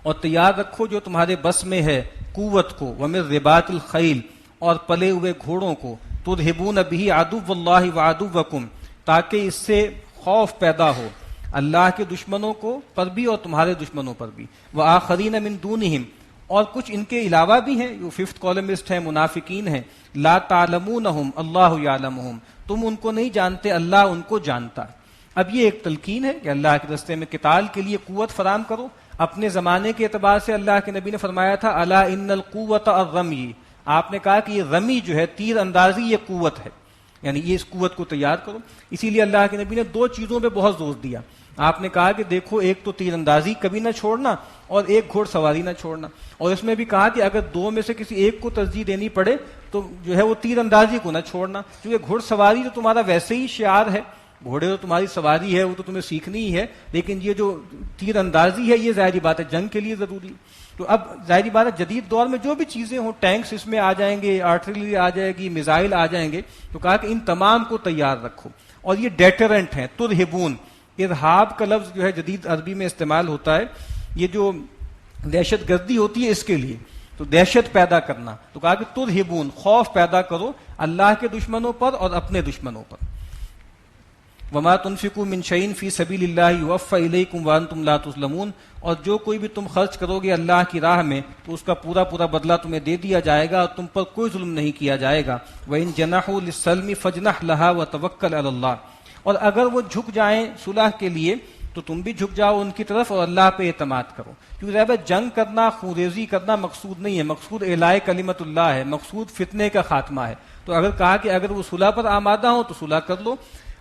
اور تیار رکھو جو تمہارے بس میں ہے قوت کو، وَمِن رِّبَاطِ الْخَيْلِ، اور پلے ہوئے گھوڑوں کو، تُرْهِبُونَ بِهِ عَدُوَّ اللَّهِ وَعَدُوَّكُمْ، تاکہ اس سے خوف پیدا ہو اللہ کے دشمنوں کو پر بھی اور تمہارے دشمنوں پر بھی۔ وَآخَرِينَ مِن دُونِهِمْ، اور کچھ ان کے علاوہ بھی ہیں، جو ففتھ کالمسٹ ہیں، منافقین ہیں۔ لَا تَعْلَمُونَهُمْ اللَّهُ يَعْلَمُهُمْ، تم ان کو نہیں جانتے، اللہ ان کو جانتا۔ اب یہ ایک تلقین ہے کہ اللہ کے راستے میں قتال کے لیے قوت فراہم کرو۔ اپنے زمانے کے اعتبار سے اللہ کے نبی نے فرمایا تھا الا ان القوت الرمی، آپ نے کہا کہ یہ رمی جو ہے تیر اندازی یہ قوت ہے، یعنی یہ اس قوت کو تیار کرو۔ اسی لیے اللہ کے نبی نے دو چیزوں پہ بہت زور دیا۔ آپ نے کہا کہ دیکھو ایک تو تیر اندازی کبھی نہ چھوڑنا اور ایک گھوڑ سواری نہ چھوڑنا، اور اس میں بھی کہا کہ اگر دو میں سے کسی ایک کو ترجیح دینی پڑے تو جو ہے وہ تیر اندازی کو نہ چھوڑنا، کیونکہ گھوڑ سواری تو تمہارا ویسے ہی شعار ہے، گھوڑے تو تمہاری سواری ہے، وہ تو تمہیں سیکھنی ہی ہے، لیکن یہ جو تیر اندازی ہے یہ ظاہری بات ہے جنگ کے لیے ضروری۔ تو اب ظاہری بات ہے جدید دور میں جو بھی چیزیں ہوں، ٹینکس اس میں آ جائیں گے، آرٹلری آ جائے گی، میزائل آ جائیں گے، تو کہا کہ ان تمام کو تیار رکھو، اور یہ ڈیٹرنٹ ہیں۔ ترہبون، ارہاب کا لفظ جو ہے جدید عربی میں استعمال ہوتا ہے، یہ جو دہشت گردی ہوتی ہے اس کے لیے، تو دہشت پیدا کرنا، تو کہا کہ ترہبون، خوف پیدا کرو اللہ کے دشمنوں پر اور اپنے دشمنوں پر۔ وما تنفقوا من شيء في سبيل الله يوفى اليكم وانتم لا تظلمون، اور جو کوئی بھی تم خرچ کرو گے اللہ کی راہ میں تو اس کا پورا پورا بدلہ تمہیں دے دیا جائے گا اور تم پر کوئی ظلم نہیں کیا جائے گا۔ وَإِن جَنَحُوا لِلسَّلْمِ فَاجْنَحْ لَهَا وَتَوَكَّلْ عَلَى اللَّهِ، اور اگر وہ جھک جائیں صلح کے لیے تو تم بھی جھک جاؤ ان کی طرف اور اللہ پہ اعتماد کرو۔ کیونکہ ظاہر جنگ کرنا، خونریزی کرنا مقصود نہیں ہے، مقصود اعلاء کلمت اللہ ہے، مقصود فتنے کا خاتمہ ہے۔ تو اگر کہا کہ اگر وہ صلح پر آمادہ ہو تو صلح کر لو۔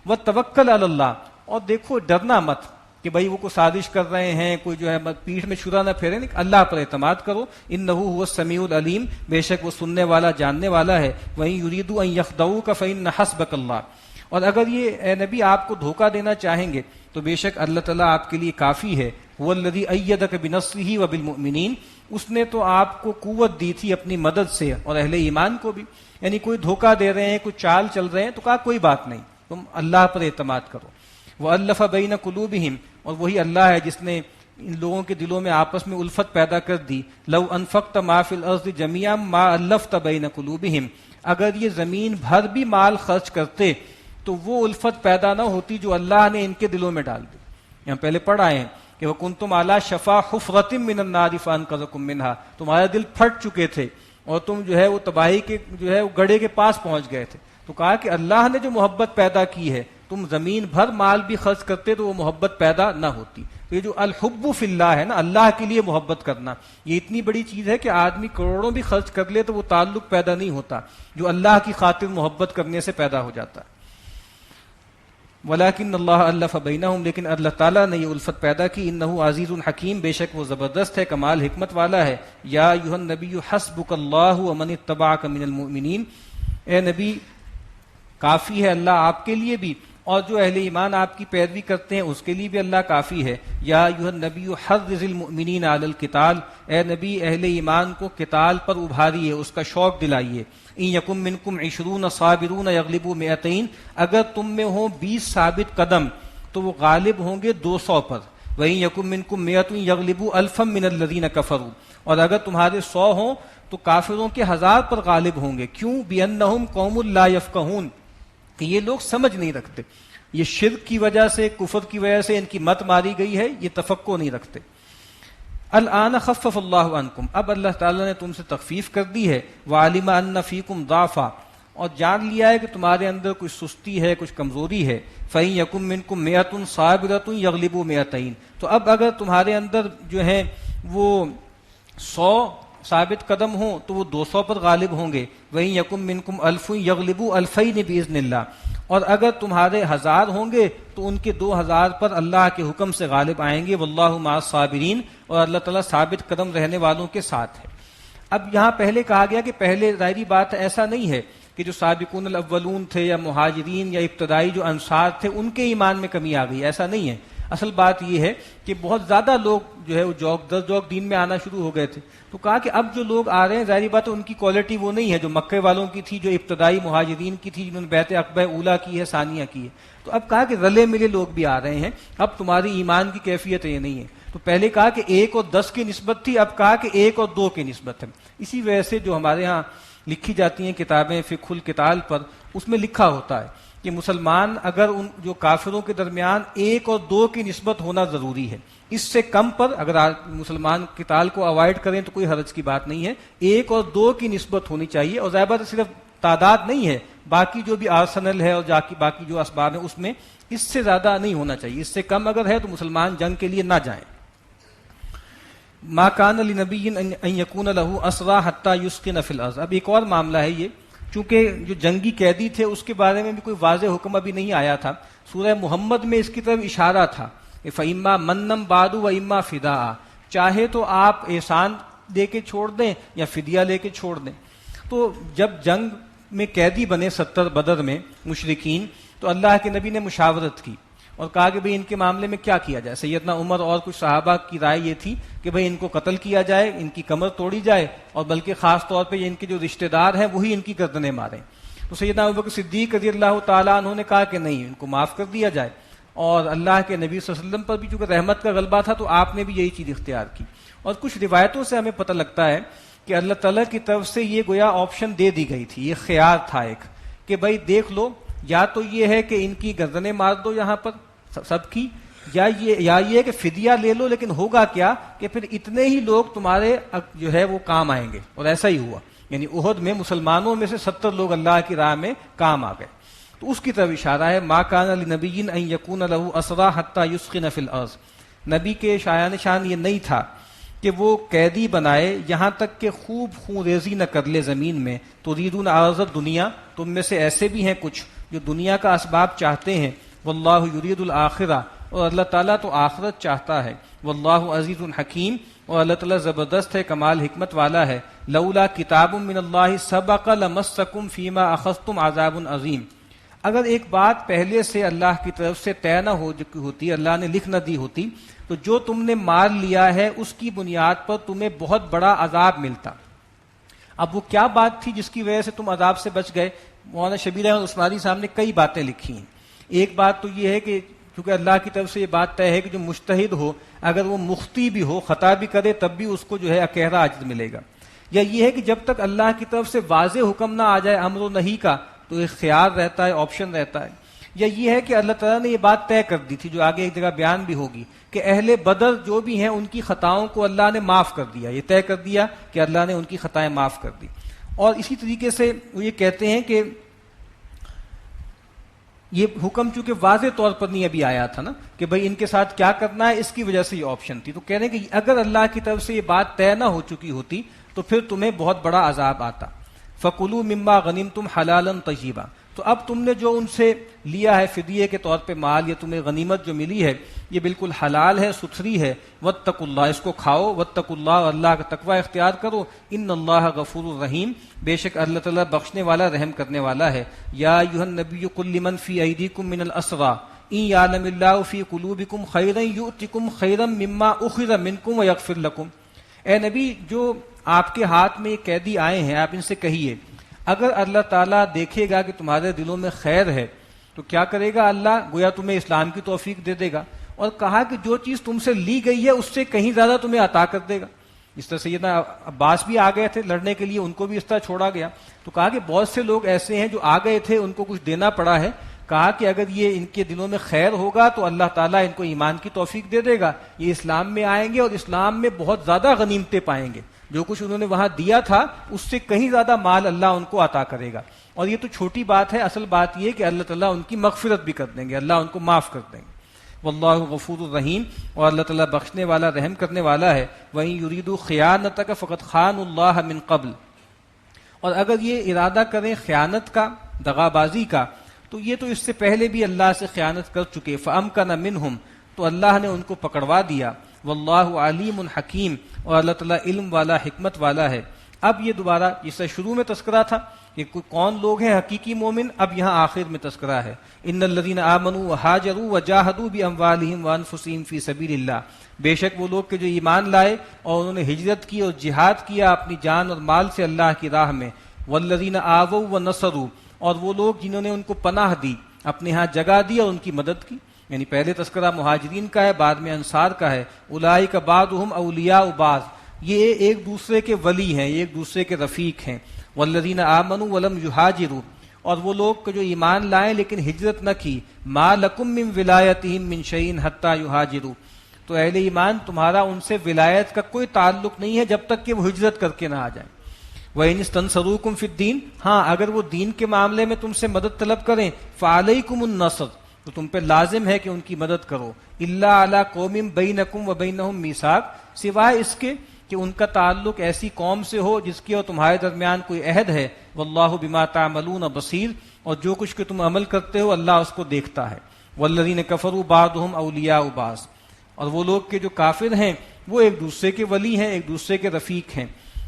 وَتَوَكَّلْ عَلَى اللَّهِ، اور دیکھو ڈرنا مت کہ بھائی وہ کوئی سازش کر رہے ہیں، کوئی جو ہے پیٹھ میں چھرا نہ پھیرے، اللہ پر اعتماد کرو۔ اِنَّهُ هُوَ السَّمِيعُ الْعَلِيمُ، بے شک وہ سننے والا جاننے والا ہے۔ وَإِن يُرِيدُوا أَن يَخْدَعُوكَ فَإِنَّ حَسْبَكَ اللَّهُ، اور اگر یہ اے نبی آپ کو دھوکہ دینا چاہیں گے تو بے شک اللہ تعالیٰ آپ کے لیے کافی ہے۔ هُوَ الَّذِي أَيَّدَكَ بِنَصْرِهِ وَبِالْمُؤْمِنِينَ، اس نے تو آپ کو قوت دی تھی اپنی مدد سے اور اہل ایمان کو بھی۔ یعنی کوئی دھوکہ دے رہے ہیں، کوئی چال چل رہے ہیں تو کہا کوئی بات نہیں، تم اللہ پر اعتماد کرو۔ وَأَلَّفَ بَيْنَ قُلُوبِهِمْ، اور وہی اللہ ہے جس نے ان لوگوں کے دلوں میں آپس میں الفت پیدا کر دی۔ لَوْ أَنفَقْتَ مَا فِي الْأَرْضِ جَمِيعًا مَا أَلَّفْتَ بَيْنَ قُلُوبِهِمْ، اگر یہ زمین بھر بھی مال خرچ کرتے تو وہ الفت پیدا نہ ہوتی جو اللہ نے ان کے دلوں میں ڈال دی۔ یہاں پہلے پڑھا ہے کہ وَكُنْتُمْ عَلَى شَفَا حُفْرَةٍ مِّنَ النَّارِ فَأَنقَذَكُم مِّنْهَا، تمہارے دل پھٹ چکے تھے اور تم جو ہے وہ تباہی کے جو ہے وہ گڑھے کے پاس پہنچ گئے تھے۔ تو کہا کہ اللہ نے جو محبت پیدا کی ہے، تم زمین بھر مال بھی خرچ کرتے تو وہ محبت پیدا نہ ہوتی۔ تو یہ جو الحب فی اللہ ہے نا، اللہ کے لیے محبت کرنا، یہ اتنی بڑی چیز ہے کہ آدمی کروڑوں بھی خرچ کر لے تو وہ تعلق پیدا نہیں ہوتا جو اللہ کی خاطر محبت کرنے سے پیدا ہو جاتا ہے۔ ولیکن اللہ الف بینہم، لیکن اللہ تعالیٰ نے یہ الفت پیدا کی۔ انہ عزیز حکیم، بے شک وہ زبردست ہے، کمال حکمت والا ہے۔ یا ایھا النبی حسبک اللہ ومن اتبعک من المؤمنین، اے نبی کافی ہے اللہ آپ کے لیے بھی اور جو اہل ایمان آپ کی پیروی کرتے ہیں اس کے لیے بھی اللہ کافی ہے۔ یا ایھا النبی حرض المؤمنین علی القتال، اے نبی اہل ایمان کو قتال پر ابھاریے، اس کا شوق دلائیے۔ ان یکم منکم 20 صابرون یغلبوا 200، اگر تم میں ہوں 20 ثابت قدم تو وہ غالب ہوں گے 200 پر۔ وَإِن يَكُن مِّنكُم مِّئَةٌ يَغْلِبُوا أَلْفًا مِّنَ الَّذِينَ كَفَرُوا، اور اگر تمہارے 100 ہوں تو کافروں کے 1000 پر غالب ہوں گے. کیوں؟ بِأَنَّهُمْ قَوْمٌ لَا يَفْقَهُونَ، کہ یہ لوگ سمجھ نہیں رکھتے. یہ شرک کی وجہ سے، کفر کی وجہ سے ان کی مت ماری گئی ہے، یہ تفقہ نہیں رکھتے. الآن خفف اللہ عنکم، اب اللہ تعالیٰ نے تم سے تخفیف کر دی ہے. وعلم ان فیکم ضعفا، اور جان لیا ہے کہ تمہارے اندر کچھ سستی ہے، کچھ کمزوری ہے. فإن یکم منکم مئۃ صابرۃ یغلبوا مئتین، تو اب اگر تمہارے اندر جو ہے وہ 100 ثابت قدم ہوں تو وہ 200 پر غالب ہوں گے. وإن یکم منکم الف یغلبوا الفین بإذن اللہ، اور اگر تمہارے 1000 ہوں گے تو ان کے 2000 پر اللہ کے حکم سے غالب آئیں گے. واللہ مع الصابرین، اور اللہ تعالیٰ ثابت قدم رہنے والوں کے ساتھ ہے. اب یہاں پہلے کہا گیا کہ پہلے ظاہری بات ایسا نہیں ہے کہ جو سابقون الاولون تھے یا مہاجرین یا ابتدائی جو انصار تھے ان کے ایمان میں کمی آ گئی، ایسا نہیں ہے. اصل بات یہ ہے کہ بہت زیادہ لوگ جو ہے وہ جوک دین میں آنا شروع ہو گئے تھے. تو کہا کہ اب جو لوگ آ رہے ہیں ظاہری بات ہے ان کی کوالٹی وہ نہیں ہے جو مکے والوں کی تھی، جو ابتدائی مہاجرین کی تھی، جنہوں نے بیعت عقبہ اولیٰ کی ہے، ثانیہ کی ہے. تو اب کہا کہ رلے ملے لوگ بھی آ رہے ہیں، اب تمہاری ایمان کی کیفیت یہ نہیں ہے. تو پہلے کہا کہ 1 اور 10 کی نسبت تھی، اب کہا کہ 1 اور 2 کی نسبت ہے. اسی وجہ سے جو ہمارے ہاں لکھی جاتی ہیں کتابیں فقہ القتال پر، اس میں لکھا ہوتا ہے کہ مسلمان اگر ان جو کافروں کے درمیان 1 اور 2 کی نسبت ہونا ضروری ہے. اس سے کم پر اگر مسلمان قتال کو اوائڈ کریں تو کوئی حرج کی بات نہیں ہے. 1 اور 2 کی نسبت ہونی چاہیے، اور ظاہر بات صرف تعداد نہیں ہے، باقی جو بھی آرسنل ہے اور باقی جو اسباب ہیں اس میں اس سے زیادہ نہیں ہونا چاہیے. اس سے کم اگر ہے تو مسلمان جنگ کے لیے نہ جائیں. ما کان لنبی ان یکون لہ اسریٰ حتی یسکن فی الارض. اب ایک اور معاملہ ہے یہ، چونکہ جو جنگی قیدی تھے اس کے بارے میں بھی کوئی واضح حکم ابھی نہیں آیا تھا. سورہ محمد میں اس کی طرف اشارہ تھا کہ فَإِمَّا مَنًّا بَعْدُ وَإِمَّا فِدَاءً، چاہے تو آپ احسان دے کے چھوڑ دیں یا فدیہ لے کے چھوڑ دیں. تو جب جنگ میں قیدی بنے 70 بدر میں مشرکین، تو اللہ کے نبی نے مشاورت کی اور کہا کہ بھئی ان کے معاملے میں کیا کیا جائے. سیدنا عمر اور کچھ صحابہ کی رائے یہ تھی کہ بھئی ان کو قتل کیا جائے، ان کی کمر توڑی جائے، اور بلکہ خاص طور پہ ان کے جو رشتہ دار ہیں وہی ان کی گردنیں ماریں. تو سیدنا ابوبکر صدیق رضی اللہ تعالیٰ عنہ نے کہا کہ نہیں، ان کو معاف کر دیا جائے. اور اللہ کے نبی صلی اللہ علیہ وسلم پر بھی چونکہ رحمت کا غلبہ تھا تو آپ نے بھی یہی چیز اختیار کی. اور کچھ روایتوں سے ہمیں پتہ لگتا ہے کہ اللہ تعالیٰ کی طرف سے یہ گویا آپشن دے دی گئی تھی، یہ خیار تھا ایک کہ بھئی دیکھ لو، یا تو یہ ہے کہ ان کی گردنیں مار دو یہاں پر سب کی، یا یہ کہ فدیہ لے لو. لیکن ہوگا کیا کہ پھر اتنے ہی لوگ تمہارے جو ہے وہ کام آئیں گے. اور ایسا ہی ہوا، یعنی احد میں مسلمانوں میں سے 70 لوگ اللہ کی راہ میں کام آ گئے. تو اس کی طرف اشارہ ہے ما کان لنبی ان یکون لہ اسریٰ حتی یسکن فی الارض. نبی کے شایان شان یہ نہیں تھا کہ وہ قیدی بنائے یہاں تک کہ خوب خون ریزی نہ کر لے زمین میں. تریدون عرض الدنیا، تم میں سے ایسے بھی ہیں کچھ جو دنیا کا اسباب چاہتے ہیں. واللہ یرید الآخرہ، اور اللہ تعالیٰ تو آخرت چاہتا ہے. واللہ عزیز حکیم، اور اللہ تعالیٰ زبردست ہے، کمال حکمت والا ہے. لولا کتاب من اللہ سبق لمسکم فیما اخذتم عذاب عظیم. اگر ایک بات پہلے سے اللہ کی طرف سے طے نہ ہو چکی ہوتی، اللہ نے لکھ نہ دی ہوتی، تو جو تم نے مار لیا ہے اس کی بنیاد پر تمہیں بہت بڑا عذاب ملتا. اب وہ کیا بات تھی جس کی وجہ سے تم عذاب سے بچ گئے؟ مولانا شبیر احمد عثمانی صاحب نے کئی باتیں لکھی ہیں. ایک بات تو یہ ہے کہ کیونکہ اللہ کی طرف سے یہ بات طے ہے کہ جو مجتہد ہو اگر وہ مخطی بھی ہو، خطا بھی کرے، تب بھی اس کو جو ہے اکہرا اجر ملے گا. یا یہ ہے کہ جب تک اللہ کی طرف سے واضح حکم نہ آ جائے امر و نہی کا تو ایک خیال رہتا ہے، آپشن رہتا ہے. یا یہ ہے کہ اللہ تعالیٰ نے یہ بات طے کر دی تھی جو آگے ایک جگہ بیان بھی ہوگی کہ اہل بدر جو بھی ہیں ان کی خطاؤں کو اللہ نے معاف کر دیا. یہ طے کر دیا کہ اللہ نے ان کی خطائیں معاف کر دی. اور اسی طریقے سے وہ یہ کہتے ہیں کہ یہ حکم چونکہ واضح طور پر نہیں ابھی آیا تھا نا کہ بھئی ان کے ساتھ کیا کرنا ہے، اس کی وجہ سے یہ آپشن تھی. تو کہہ رہے ہیں کہ اگر اللہ کی طرف سے یہ بات طے نہ ہو چکی ہوتی تو پھر تمہیں بہت بڑا عذاب آتا. فَكُلُوا مِمَّا غَنِمْتُمْ حَلَالًا طَيِّبًا، تو اب تم نے جو ان سے لیا ہے فدیے کے طور پہ مال یا تمہیں غنیمت جو ملی ہے یہ بالکل حلال ہے، ستھری ہے. وَاتَّقُوا اللَّهَ، اس کو کھاؤ. وَاتَّقُوا اللَّهَ، اللہ کا تقوی اختیار کرو. إِنَّ اللَّهَ غَفُورٌ رَحِيمٌ، بے شک اللہ تعالیٰ بخشنے والا رحم کرنے والا ہے. یا ایھا النبی قل لمن فی ایدیکم من الاسریٰ ان یعلم اللہ فی قلوبکم خیرا یؤتکم خیرا مما اخذ منکم ویغفر لکم. اے نبی، جو آپ کے ہاتھ میں قیدی آئے ہیں آپ ان سے کہیے اگر اللہ تعالیٰ دیکھے گا کہ تمہارے دلوں میں خیر ہے تو کیا کرے گا اللہ؟ گویا تمہیں اسلام کی توفیق دے دے گا، اور کہا کہ جو چیز تم سے لی گئی ہے اس سے کہیں زیادہ تمہیں عطا کر دے گا. اس طرح سیدنا عباس بھی آ گئے تھے لڑنے کے لیے, ان کو بھی اس طرح چھوڑا گیا. تو کہا کہ بہت سے لوگ ایسے ہیں جو آ گئے تھے, ان کو کچھ دینا پڑا ہے. کہا کہ اگر یہ ان کے دلوں میں خیر ہوگا تو اللہ تعالیٰ ان کو ایمان کی توفیق دے دے گا, یہ اسلام میں آئیں گے اور اسلام میں بہت زیادہ غنیمتیں پائیں گے, جو کچھ انہوں نے وہاں دیا تھا اس سے کہیں زیادہ مال اللہ ان کو عطا کرے گا. اور یہ تو چھوٹی بات ہے, اصل بات یہ کہ اللہ تعالیٰ ان کی مغفرت بھی کر دیں گے, اللہ ان کو معاف کر دیں گے. واللہ غفور الرحیم, اور اللہ تعالیٰ بخشنے والا رحم کرنے والا ہے. وَإِن يُرِيدُوا خِيَانَتَكَ فَقَدْ خَانُوا اللَّهَ مِن قَبْلُ, اور اگر یہ ارادہ کریں خیانت کا, دغابازی کا, تو یہ تو اس سے پہلے بھی اللہ سے خیانت کر چکے. فَأَمْكَنَ مِنْهُمْ, تو اللہ نے ان کو پکڑوا دیا. واللہ علیم حکیم, اور اللہ تعالیٰ علم والا حکمت والا ہے. اب یہ دوبارہ جس سے شروع میں تذکرہ تھا کہ کون لوگ ہیں حقیقی مومن, اب یہاں آخر میں تذکرہ ہے. ان الذین آمنوا وہاجروا وجاہدوا باموالہم وانفسہم فی سبیل اللہ, بے شک وہ لوگ کہ جو ایمان لائے اور انہوں نے ہجرت کی اور جہاد کیا اپنی جان اور مال سے اللہ کی راہ میں. والذین آووا ونصروا, اور وہ لوگ جنہوں نے ان کو پناہ دی, اپنے ہاں جگہ دی اور ان کی مدد کی. یعنی پہلے تذکرہ مہاجرین کا ہے, بعد میں انصار کا ہے. اولئک بعضهم اولیاء بعض, یہ ایک دوسرے کے ولی ہیں, ایک دوسرے کے رفیق ہیں. والذین آمنوا ولم یہاجروا, اور وہ لوگ جو ایمان لائیں لیکن ہجرت نہ کی. ما لکم من ولایتہم من شیء حتی یہاجروا, تو اہل ایمان تمہارا ان سے ولایت کا کوئی تعلق نہیں ہے جب تک کہ وہ ہجرت کر کے نہ آ جائیں. وَإِنِ اسْتَنْصَرُوكُمْ فِي الدِّينِ, ہاں اگر وہ دین کے معاملے میں تم سے مدد طلب کریں. فَعَلَيْكُمُ النَّصْرُ, تو تم پہ لازم ہے کہ ان کی مدد کرو. إِلَّا عَلَىٰ قَوْمٍ بَيْنَكُمْ وَبَيْنَهُمْ مِيثَاقٌ, سوائے اس کے کہ ان کا تعلق ایسی قوم سے ہو جس کے اور تمہارے درمیان کوئی عہد ہے. واللہ بما تعملون بصیر, اور جو کچھ کہ تم عمل کرتے ہو اللہ اس کو دیکھتا ہے. والذین کفروا بعضهم اولیاء بعض, اور وہ لوگ کہ جو کافر ہیں وہ ایک دوسرے کے ولی ہیں, ایک دوسرے کے رفیق ہیں.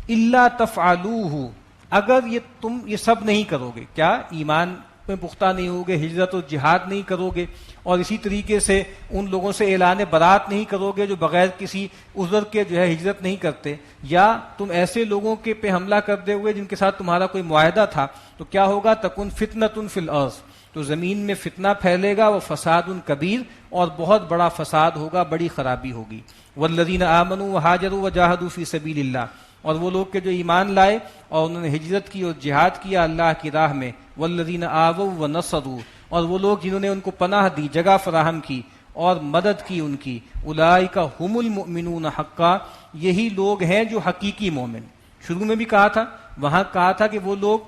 الا تفعلوه, اگر یہ تم یہ سب نہیں کرو گے, کیا ایمان میں پختہ نہیں ہوگے, ہجرت و جہاد نہیں کرو گے, اور اسی طریقے سے ان لوگوں سے اعلان برات نہیں کرو گے جو بغیر کسی عذر کے جو ہے ہجرت نہیں کرتے, یا تم ایسے لوگوں کے پہ حملہ کر دے ہوئے جن کے ساتھ تمہارا کوئی معاہدہ تھا, تو کیا ہوگا؟ تکن فتنۃ فی الارض, تو زمین میں فتنہ پھیلے گا. وہ فساد کبیر, اور بہت بڑا فساد ہوگا, بڑی خرابی ہوگی. والذین آمنوا وہاجروا وجاہدوا فی سبیل اللہ, اور وہ لوگ کہ جو ایمان لائے اور انہوں نے ہجرت کی اور جہاد کیا اللہ کی راہ میں. والذین آووا ونصروا, اور وہ لوگ جنہوں نے ان کو پناہ دی, جگہ فراہم کی اور مدد کی ان کی. اولئک ھم المؤمنون حقا, یہی لوگ ہیں جو حقیقی مومن. شروع میں بھی کہا تھا, وہاں کہا تھا کہ وہ لوگ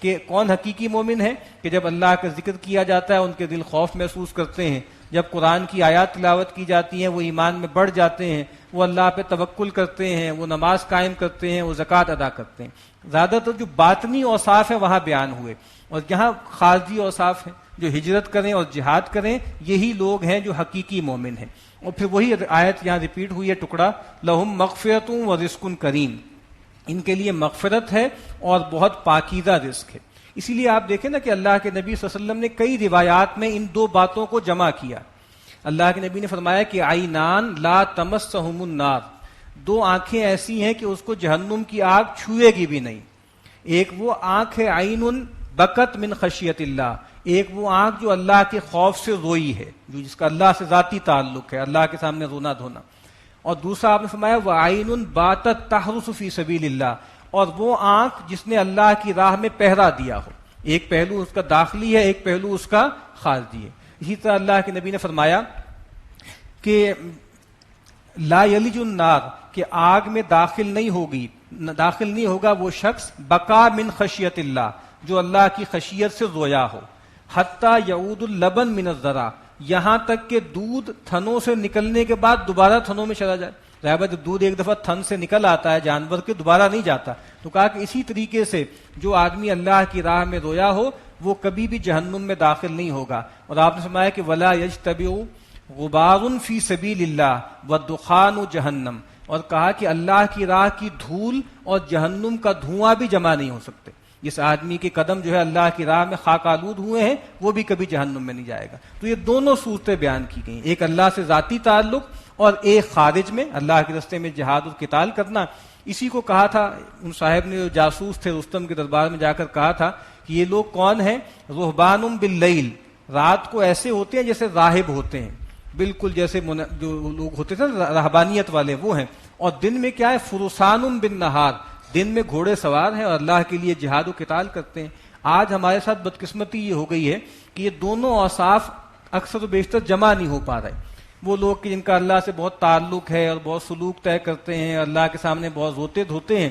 کہ کون حقیقی مومن ہے, کہ جب اللہ کا ذکر کیا جاتا ہے ان کے دل خوف محسوس کرتے ہیں, جب قرآن کی آیات تلاوت کی جاتی ہیں وہ ایمان میں بڑھ جاتے ہیں, وہ اللہ پہ توکل کرتے ہیں, وہ نماز قائم کرتے ہیں, وہ زکوٰۃ ادا کرتے ہیں. زیادہ تر جو باطنی اوصاف ہیں وہاں بیان ہوئے, اور جہاں خارجی اوصاف ہیں, جو ہجرت کریں اور جہاد کریں, یہی لوگ ہیں جو حقیقی مومن ہیں. اور پھر وہی آیت یہاں ریپیٹ ہوئی ہے ٹکڑا, لہم مغفرۃ و رزق کریم, ان کے لیے مغفرت ہے اور بہت پاکیزہ رزق ہے. اسی لیے آپ دیکھیں نا کہ اللہ کے نبی صلی اللہ علیہ وسلم نے کئی روایات میں ان دو باتوں کو جمع کیا. اللہ کے نبی نے فرمایا کہ عینان لا تمسہم النار, دو آنکھیں ایسی ہیں کہ اس کو جہنم کی آگ چھوئے گی بھی نہیں. ایک وہ آنکھ ہے عین بکت من خشیت اللہ, ایک وہ آنکھ جو اللہ کے خوف سے روئی ہے, جو جس کا اللہ سے ذاتی تعلق ہے, اللہ کے سامنے رونا دھونا. اور دوسرا آپ نے فرمایا وعین باتت تحرس فی سبیل اللہ, اور وہ آنکھ جس نے اللہ کی راہ میں پہرا دیا ہو. ایک پہلو اس کا داخلی ہے, ایک پہلو اس کا خارجی ہے. اسی طرح اللہ کے نبی نے فرمایا کہ لا یلج النار, کہ آگ میں داخل نہیں ہوگا وہ شخص بقا من خشیت اللہ, جو اللہ کی خشیت سے رویا ہو. حتی یعود اللبن من الذرا, یہاں تک کہ دودھ تھنوں سے نکلنے کے بعد دوبارہ تھنوں میں چلا جائے. رہبت دودھ ایک دفعہ تھن سے نکل آتا ہے جانور کے, دوبارہ نہیں جاتا. تو کہا کہ اسی طریقے سے جو آدمی اللہ کی راہ میں رویا ہو وہ کبھی بھی جہنم میں داخل نہیں ہوگا. اور آپ نے فرمایا کہ ولا یجتبع غبار فی سبیل اللہ والدخان جہنم, اور کہا کہ اللہ کی راہ کی دھول اور جہنم کا دھواں بھی جمع نہیں ہو سکتے. جس آدمی کے قدم جو ہے اللہ کی راہ میں خاک آلود ہوئے ہیں وہ بھی کبھی جہنم میں نہیں جائے گا. تو یہ دونوں صورتیں بیان کی گئی, ایک اللہ سے ذاتی تعلق اور ایک خارج میں اللہ کے راستے میں جہاد اور قتال کرنا. اسی کو کہا تھا ان صاحب نے جو جاسوس تھے رستم کے دربار میں جا کر کہا تھا کہ یہ لوگ کون ہیں؟ رہبان باللیل, رات کو ایسے ہوتے ہیں جیسے راہب ہوتے ہیں, بالکل جیسے جو لوگ ہوتے تھے رہبانیت والے وہ ہیں. اور دن میں کیا ہے؟ فرسان بالنہار، دن میں گھوڑے سوار ہیں اور اللہ کے لیے جہاد و قتال کرتے ہیں. آج ہمارے ساتھ بدقسمتی یہ ہو گئی ہے کہ یہ دونوں اوصاف اکثر و بیشتر جمع نہیں ہو پا رہے. وہ لوگ کہ جن کا اللہ سے بہت تعلق ہے اور بہت سلوک طے کرتے ہیں، اللہ کے سامنے بہت روتے دھوتے ہیں،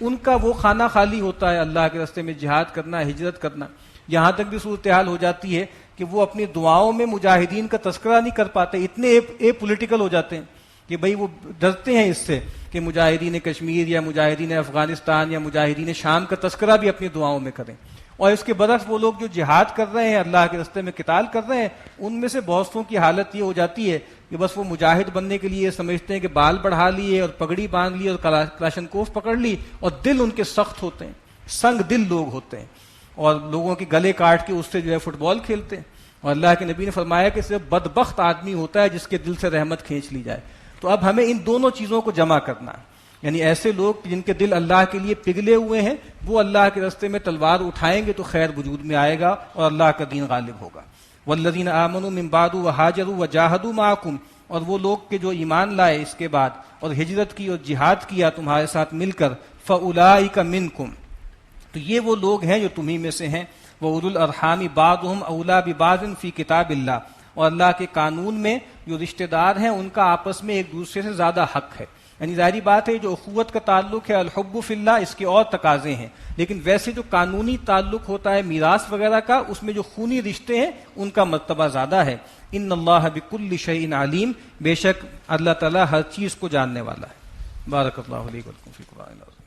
ان کا وہ خانہ خالی ہوتا ہے اللہ کے راستے میں جہاد کرنا، ہجرت کرنا. یہاں تک بھی صورتحال ہو جاتی ہے کہ وہ اپنی دعاؤں میں مجاہدین کا تذکرہ نہیں کر پاتے، اتنے اے پولیٹیکل ہو جاتے ہیں کہ بھئی وہ ڈرتے ہیں اس سے کہ مجاہدین کشمیر یا مجاہدین افغانستان یا مجاہدین شام کا تذکرہ بھی اپنی دعاؤں میں کریں. اور اس کے برعکس وہ لوگ جو جہاد کر رہے ہیں، اللہ کے راستے میں قتال کر رہے ہیں، ان میں سے بہت سوں کی حالت یہ ہو جاتی ہے کہ بس وہ مجاہد بننے کے لیے یہ سمجھتے ہیں کہ بال بڑھا لیے اور پگڑی باندھ لی اور کلاشنکوف پکڑ لی، اور دل ان کے سخت ہوتے ہیں، سنگ دل لوگ ہوتے ہیں، اور لوگوں کے گلے کاٹ کے اس سے جو ہے فٹ بال کھیلتے ہیں. اور اللہ کے نبی نے فرمایا کہ صرف بدبخت آدمی ہوتا ہے جس کے دل سے رحمت کھینچ لی جائے. تو اب ہمیں ان دونوں چیزوں کو جمع کرنا ہے، یعنی ایسے لوگ جن کے دل اللہ کے لیے پگھلے ہوئے ہیں وہ اللہ کے راستے میں تلوار اٹھائیں گے تو خیر وجود میں آئے گا اور اللہ کا دین غالب ہوگا. والذین آمنوا من بعد وہاجروا وجاہدوا معکم، اور وہ لوگ کے جو ایمان لائے اس کے بعد اور ہجرت کی اور جہاد کیا تمہارے ساتھ مل کر، فاولئک منکم، تو یہ وہ لوگ ہیں جو تمہیں میں سے ہیں. وَأُولُو الْأَرْحَامِ بَعْضُهُمْ أَوْلَىٰ بِبَعْضٍ فِي كِتَابِ اللَّهِ، اور اللہ کے قانون میں جو رشتہ دار ہیں ان کا آپس میں ایک دوسرے سے زیادہ حق ہے. یعنی ظاہری بات ہے جو اخوت کا تعلق ہے الحب فی اللہ، اس کے اور تقاضے ہیں، لیکن ویسے جو قانونی تعلق ہوتا ہے میراث وغیرہ کا، اس میں جو خونی رشتے ہیں ان کا مرتبہ زیادہ ہے. ان اللہ بکل شیء علیم، بے شک اللہ تعالیٰ ہر چیز کو جاننے والا ہے. بارک اللہ علیہ ولکم فی القرآن.